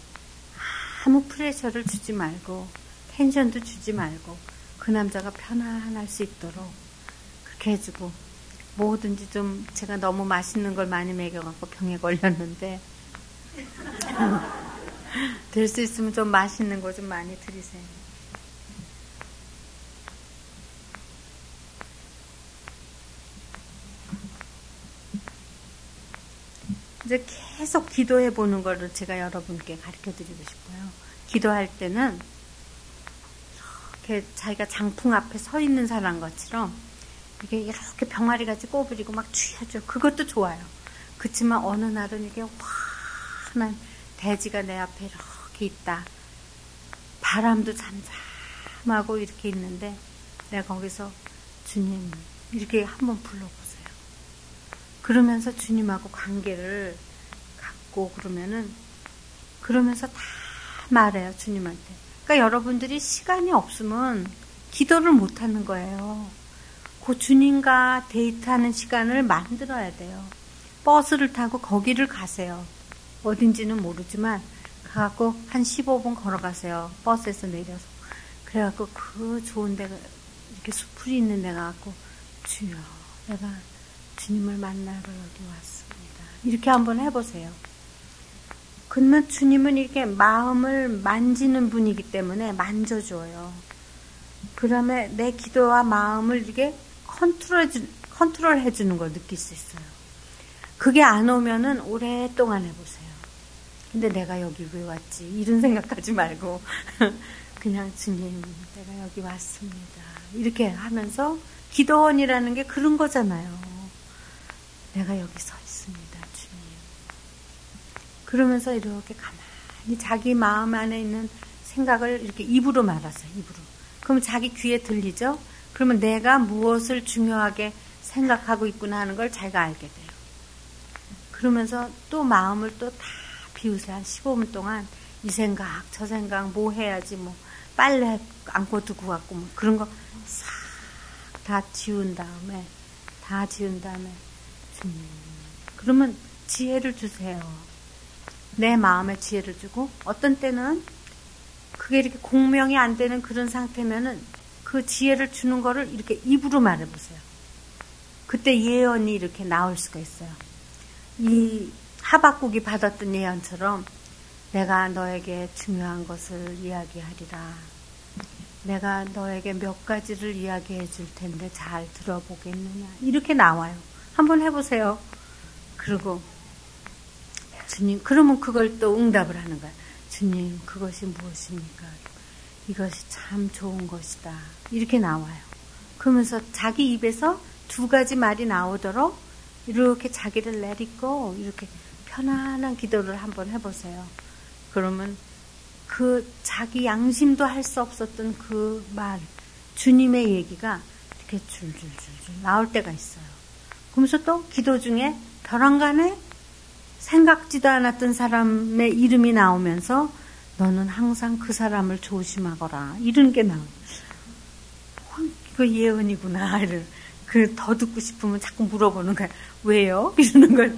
아무 프레셔를 주지 말고 텐션도 주지 말고 그 남자가 편안할 수 있도록 그렇게 해주고 뭐든지 좀 제가 너무 맛있는 걸 많이 먹여갖고 병에 걸렸는데 될 수 있으면 좀 맛있는 거 좀 많이 드리세요. 이제 계속 기도해 보는 거를 제가 여러분께 가르쳐 드리고 싶어요. 기도할 때는 이렇게 자기가 장풍 앞에 서 있는 사람 것처럼 이게 이렇게 병아리 같이 꼬부리고 막 쥐어줘. 그것도 좋아요. 그렇지만 어느 날은 이게 환한 대지가 내 앞에 이렇게 있다. 바람도 잠잠하고 이렇게 있는데 내가 거기서 주님 이렇게 한번 불러보세요. 그러면서 주님하고 관계를 갖고 그러면서 다 말해요. 주님한테. 그러니까 여러분들이 시간이 없으면 기도를 못하는 거예요. 그 주님과 데이트하는 시간을 만들어야 돼요. 버스를 타고 거기를 가세요. 어딘지는 모르지만 가갖고 한 15분 걸어가세요. 버스에서 내려서. 그래갖고 그 좋은 데가 이렇게 수풀이 있는 데 가갖고 주여 내가 주님을 만나러 여기 왔습니다. 이렇게 한번 해보세요. 그러면 주님은 이렇게 마음을 만지는 분이기 때문에 만져줘요. 그 다음에 내 기도와 마음을 이렇게 컨트롤 해주는 걸 느낄 수 있어요. 그게 안 오면은 오랫동안 해보세요. 근데 내가 여기 왜 왔지? 이런 생각하지 말고 그냥 주님 내가 여기 왔습니다. 이렇게 하면서 기도원이라는 게 그런 거잖아요. 내가 여기 서 있습니다. 주님. 그러면서 이렇게 가만히 자기 마음 안에 있는 생각을 이렇게 입으로 말하세요. 입으로. 그럼 자기 귀에 들리죠? 그러면 내가 무엇을 중요하게 생각하고 있구나 하는 걸 자기가 알게 돼요. 그러면서 또 마음을 또 다 비우세요. 한 15분 동안 이 생각, 저 생각, 뭐 해야지, 뭐 빨래 안고 두고 왔고 뭐 그런 거 싹 다 지운 다음에 그러면 지혜를 주세요. 내 마음에 지혜를 주고 어떤 때는 그게 이렇게 공명이 안 되는 그런 상태면은 그 지혜를 주는 거를 이렇게 입으로 말해보세요. 그때 예언이 이렇게 나올 수가 있어요. 이 하박국이 받았던 예언처럼 내가 너에게 중요한 것을 이야기하리라. 내가 너에게 몇 가지를 이야기해 줄 텐데 잘 들어보겠느냐. 이렇게 나와요. 한번 해보세요. 그리고 주님, 그러면 그걸 또 응답을 하는 거야. 주님, 그것이 무엇입니까? 이것이 참 좋은 것이다. 이렇게 나와요. 그러면서 자기 입에서 두 가지 말이 나오도록 이렇게 자기를 내딛고 이렇게 편안한 기도를 한번 해보세요. 그러면 그 자기 양심도 할 수 없었던 그 말, 주님의 얘기가 이렇게 줄줄줄줄 나올 때가 있어요. 그러면서 또 기도 중에 벼랑간에 생각지도 않았던 사람의 이름이 나오면서 너는 항상 그 사람을 조심하거라. 이런 게 나와요. 이거 예언이구나. 그 더 듣고 싶으면 자꾸 물어보는 거야. 왜요? 이러는 걸.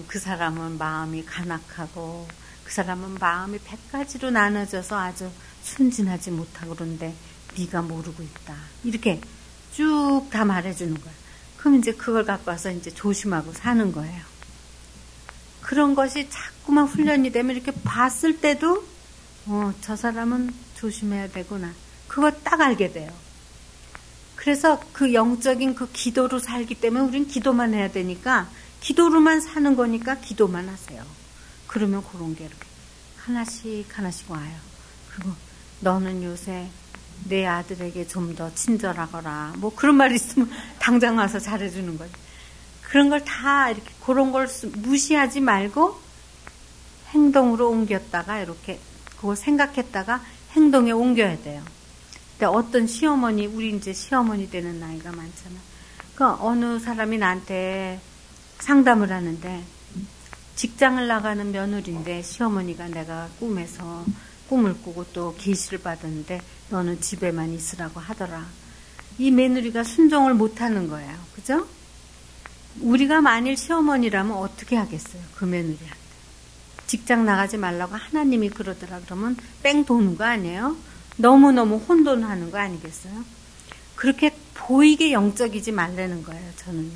그 사람은 마음이 간악하고 그 사람은 마음이 100가지로 나눠져서 아주 순진하지 못하고 그런데 네가 모르고 있다. 이렇게 쭉 다 말해주는 거야. 그럼 이제 그걸 갖고 와서 이제 조심하고 사는 거예요. 그런 것이 자꾸만 훈련이 되면 이렇게 봤을 때도 저 사람은 조심해야 되구나. 그거 딱 알게 돼요. 그래서 그 영적인 그 기도로 살기 때문에 우린 기도만 해야 되니까 기도로만 사는 거니까 기도만 하세요. 그러면 그런 게 이렇게 하나씩 하나씩 와요. 그리고 너는 요새 내 아들에게 좀 더 친절하거라. 뭐 그런 말이 있으면 당장 와서 잘해주는 거지. 그런 걸 다 이렇게 그런 걸 무시하지 말고 행동으로 옮겼다가 이렇게 그걸 생각했다가 행동에 옮겨야 돼요. 근데 어떤 시어머니, 우리 이제 시어머니 되는 나이가 많잖아. 그러니까 어느 사람이 나한테 상담을 하는데 직장을 나가는 며느리인데 시어머니가 내가 꿈에서 꿈을 꾸고 또 계시를 받았는데 너는 집에만 있으라고 하더라. 이 며느리가 순종을 못하는 거예요. 그죠? 우리가 만일 시어머니라면 어떻게 하겠어요? 그 며느리한테. 직장 나가지 말라고 하나님이 그러더라 그러면 뺑 도는 거 아니에요? 너무너무 혼돈하는 거 아니겠어요? 그렇게 보이게 영적이지 말라는 거예요. 저는요.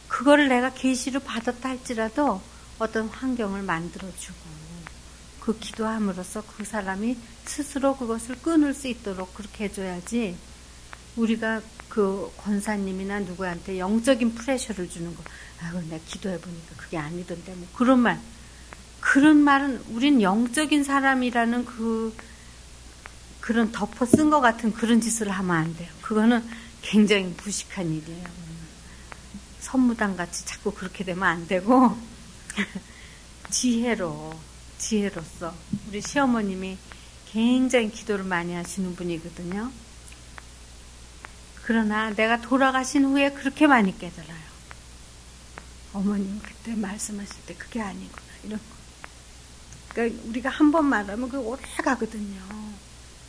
그거를 내가 계시를 받았다 할지라도 어떤 환경을 만들어주고 그 기도함으로써 그 사람이 스스로 그것을 끊을 수 있도록 그렇게 해줘야지 우리가 그 권사님이나 누구한테 영적인 프레셔를 주는 거. 아이고 내가 기도해보니까 그게 아니던데 뭐 그런 말은 우린 영적인 사람이라는 그런 덮어 쓴 것 같은 그런 짓을 하면 안 돼요. 그거는 굉장히 무식한 일이에요. 선무당같이 자꾸 그렇게 되면 안 되고 지혜로서 우리 시어머님이 굉장히 기도를 많이 하시는 분이거든요. 그러나 내가 돌아가신 후에 그렇게 많이 깨달아요. 어머님 그때 말씀하실 때 그게 아니구나 이런 거. 그러니까 우리가 한 번 말하면 그게 오래 가거든요.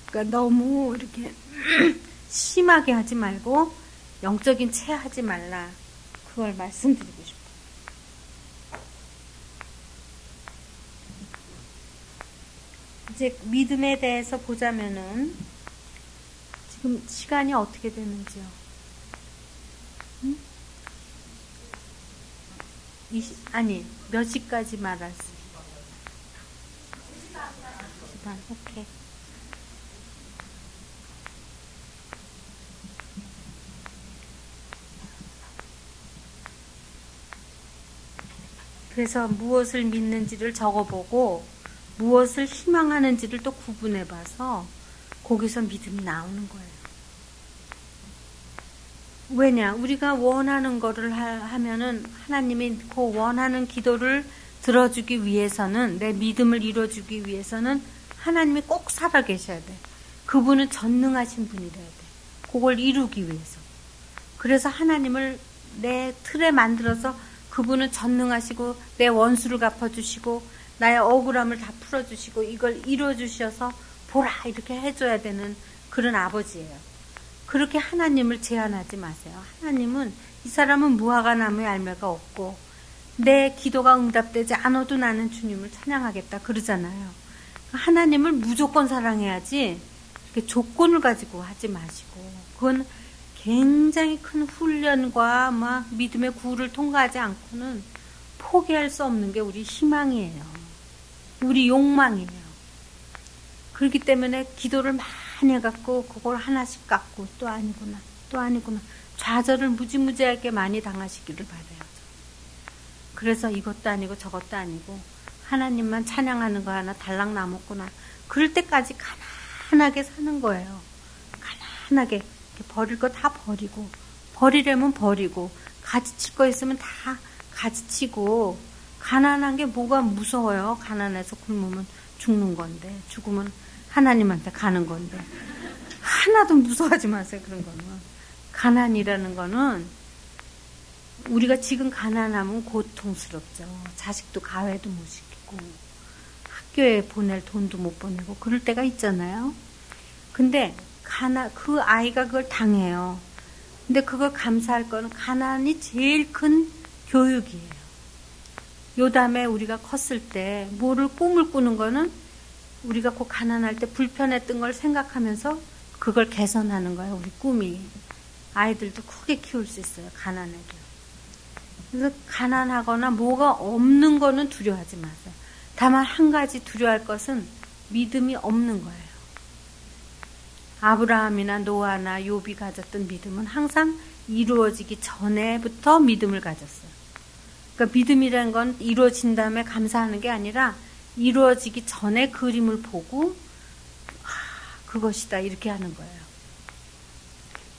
그러니까 너무 이렇게 심하게 하지 말고 영적인 체하지 말라. 그걸 말씀드리고 싶어요. 이제 믿음에 대해서 보자면은 지금 시간이 어떻게 되는지요? 응? 아니 몇 시까지 말할 수? 2시반. 오케이. 그래서 무엇을 믿는지를 적어보고 무엇을 희망하는지를 또 구분해봐서 거기서 믿음이 나오는 거예요. 왜냐? 우리가 원하는 거를 하면은 하나님이 그 원하는 기도를 들어주기 위해서는 내 믿음을 이루어주기 위해서는 하나님이 꼭 살아계셔야 돼. 그분은 전능하신 분이라야 돼. 그걸 이루기 위해서. 그래서 하나님을 내 틀에 만들어서 그분은 전능하시고 내 원수를 갚아주시고 나의 억울함을 다 풀어주시고 이걸 이루어주셔서 보라 이렇게 해줘야 되는 그런 아버지예요. 그렇게 하나님을 제한하지 마세요. 하나님은 이 사람은 무화과 나무에 열매가 없고 내 기도가 응답되지 않아도 나는 주님을 찬양하겠다 그러잖아요. 하나님을 무조건 사랑해야지 이렇게 조건을 가지고 하지 마시고 그건 굉장히 큰 훈련과 막 믿음의 구를 통과하지 않고는 포기할 수 없는 게 우리 희망이에요. 우리 욕망이에요. 그렇기 때문에 기도를 많이 해갖고 그걸 하나씩 깎고 또 아니구나 좌절을 무지무지하게 많이 당하시기를 바라요. 그래서 이것도 아니고 저것도 아니고 하나님만 찬양하는 거 하나 달랑 남았구나. 그럴 때까지 가난하게 사는 거예요. 가난하게 버릴 거 다 버리고 버리려면 버리고 가지칠 거 있으면 다 가지치고 가난한 게 뭐가 무서워요. 가난해서 굶으면 죽는 건데 죽으면 하나님한테 가는 건데 하나도 무서워하지 마세요. 그런 거는 가난이라는 거는 우리가 지금 가난하면 고통스럽죠. 자식도 가회도 못 시키고 학교에 보낼 돈도 못 보내고 그럴 때가 있잖아요. 근데 그 아이가 그걸 당해요. 근데 그걸 감사할 거는 가난이 제일 큰 교육이에요. 요담에 우리가 컸을 때 뭐를 꿈을 꾸는 거는 우리가 그 가난할 때 불편했던 걸 생각하면서 그걸 개선하는 거예요. 우리 꿈이. 아이들도 크게 키울 수 있어요. 가난해도. 그래서 가난하거나 뭐가 없는 거는 두려워하지 마세요. 다만 한 가지 두려워할 것은 믿음이 없는 거예요. 아브라함이나 노아나 욥이 가졌던 믿음은 항상 이루어지기 전에부터 믿음을 가졌어요. 그러니까 믿음이라는 건 이루어진 다음에 감사하는 게 아니라 이루어지기 전에 그림을 보고 그것이다 이렇게 하는 거예요.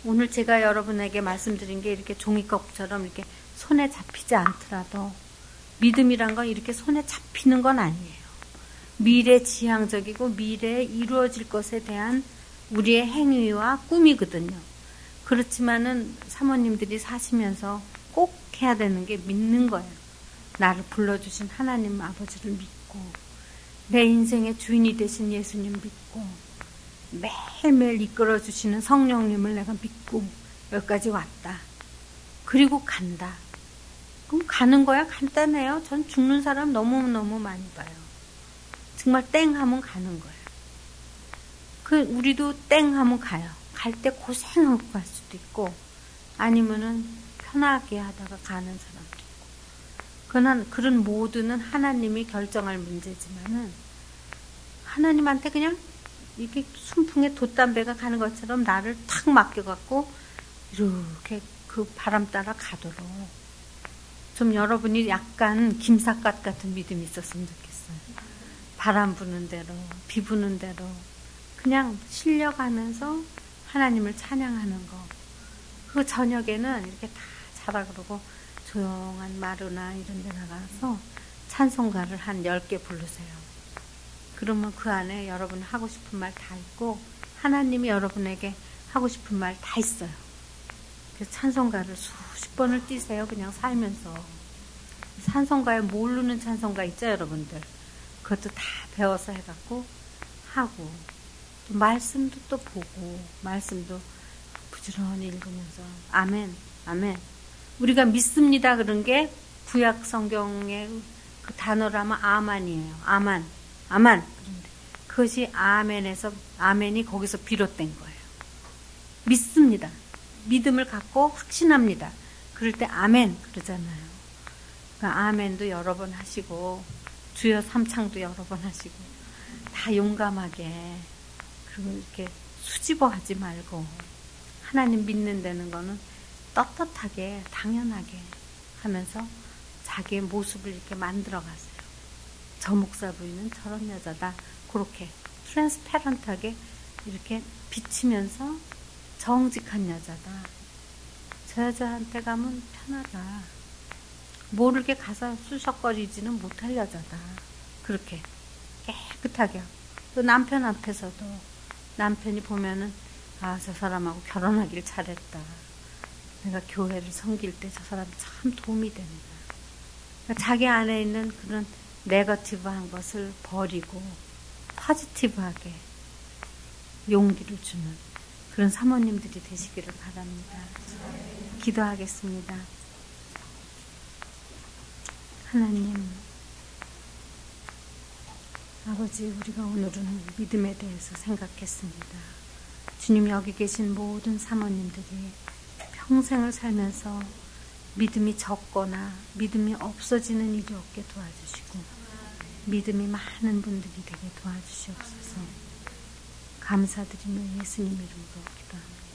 오늘 제가 여러분에게 말씀드린 게 이렇게 종이컵처럼 이렇게 손에 잡히지 않더라도 믿음이란 건 이렇게 손에 잡히는 건 아니에요. 미래지향적이고 미래에 이루어질 것에 대한 우리의 행위와 꿈이거든요. 그렇지만은 사모님들이 사시면서 꼭 해야 되는 게 믿는 거예요. 나를 불러주신 하나님 아버지를 믿고 내 인생의 주인이 되신 예수님 믿고 매일매일 이끌어주시는 성령님을 내가 믿고 여기까지 왔다. 그리고 간다. 그럼 가는 거야? 간단해요. 전 죽는 사람 너무너무 많이 봐요. 정말 땡 하면 가는 거예요. 우리도 땡 하면 가요. 갈 때 고생하고 갈 수도 있고 아니면은 편하게 하다가 가는 사람도 있고. 그러나 그런 모두는 하나님이 결정할 문제지만은 하나님한테 그냥 이게 순풍에 돛담배가 가는 것처럼 나를 탁 맡겨갖고 이렇게 그 바람 따라 가도록 좀 여러분이 약간 김삿갓 같은 믿음이 있었으면 좋겠어요. 바람 부는 대로 비 부는 대로 그냥 실려가면서 하나님을 찬양하는 거. 그 저녁에는 이렇게 다 자라 그러고 조용한 마루나 이런 데 나가서 찬송가를 한 10개 부르세요. 그러면 그 안에 여러분 하고 싶은 말 다 있고 하나님이 여러분에게 하고 싶은 말 다 있어요. 그래서 찬송가를 수십 번을 띄세요. 그냥 살면서. 찬송가에 모르는 찬송가 있죠, 여러분들. 그것도 다 배워서 해갖고 하고 또 말씀도 또 보고 말씀도 부지런히 읽으면서 아멘, 아멘. 우리가 믿습니다 그런 게 구약 성경의 그 단어라면 아만이에요. 아만, 아만. 그것이 아멘에서 아멘이 거기서 비롯된 거예요. 믿습니다. 믿음을 갖고 확신합니다. 그럴 때 아멘 그러잖아요. 그러니까 아멘도 여러 번 하시고 주여 삼창도 여러 번 하시고 다 용감하게 그리고 이렇게 수집어 하지 말고 하나님 믿는 데는 거는 떳떳하게 당연하게 하면서 자기의 모습을 이렇게 만들어 가세요. 저 목사 부인은 저런 여자다. 그렇게 트랜스페런트하게 이렇게 비치면서 정직한 여자다. 저 여자한테 가면 편하다. 모르게 가서 수석거리지는 못할 여자다. 그렇게 깨끗하게 하고 또 남편 앞에서도 남편이 보면은 아, 저 사람하고 결혼하길 잘했다. 내가 교회를 섬길 때 저 사람 참 도움이 된다. 그러니까 자기 안에 있는 그런 네거티브한 것을 버리고 포지티브하게 용기를 주는 그런 사모님들이 되시기를 바랍니다. 기도하겠습니다. 하나님, 아버지, 우리가 오늘은 믿음에 대해서 생각했습니다. 주님, 여기 계신 모든 사모님들이 평생을 살면서 믿음이 적거나 믿음이 없어지는 일이 없게 도와주시고 믿음이 많은 분들이 되게 도와주시옵소서. 감사드리며 예수님 이름으로 기도합니다.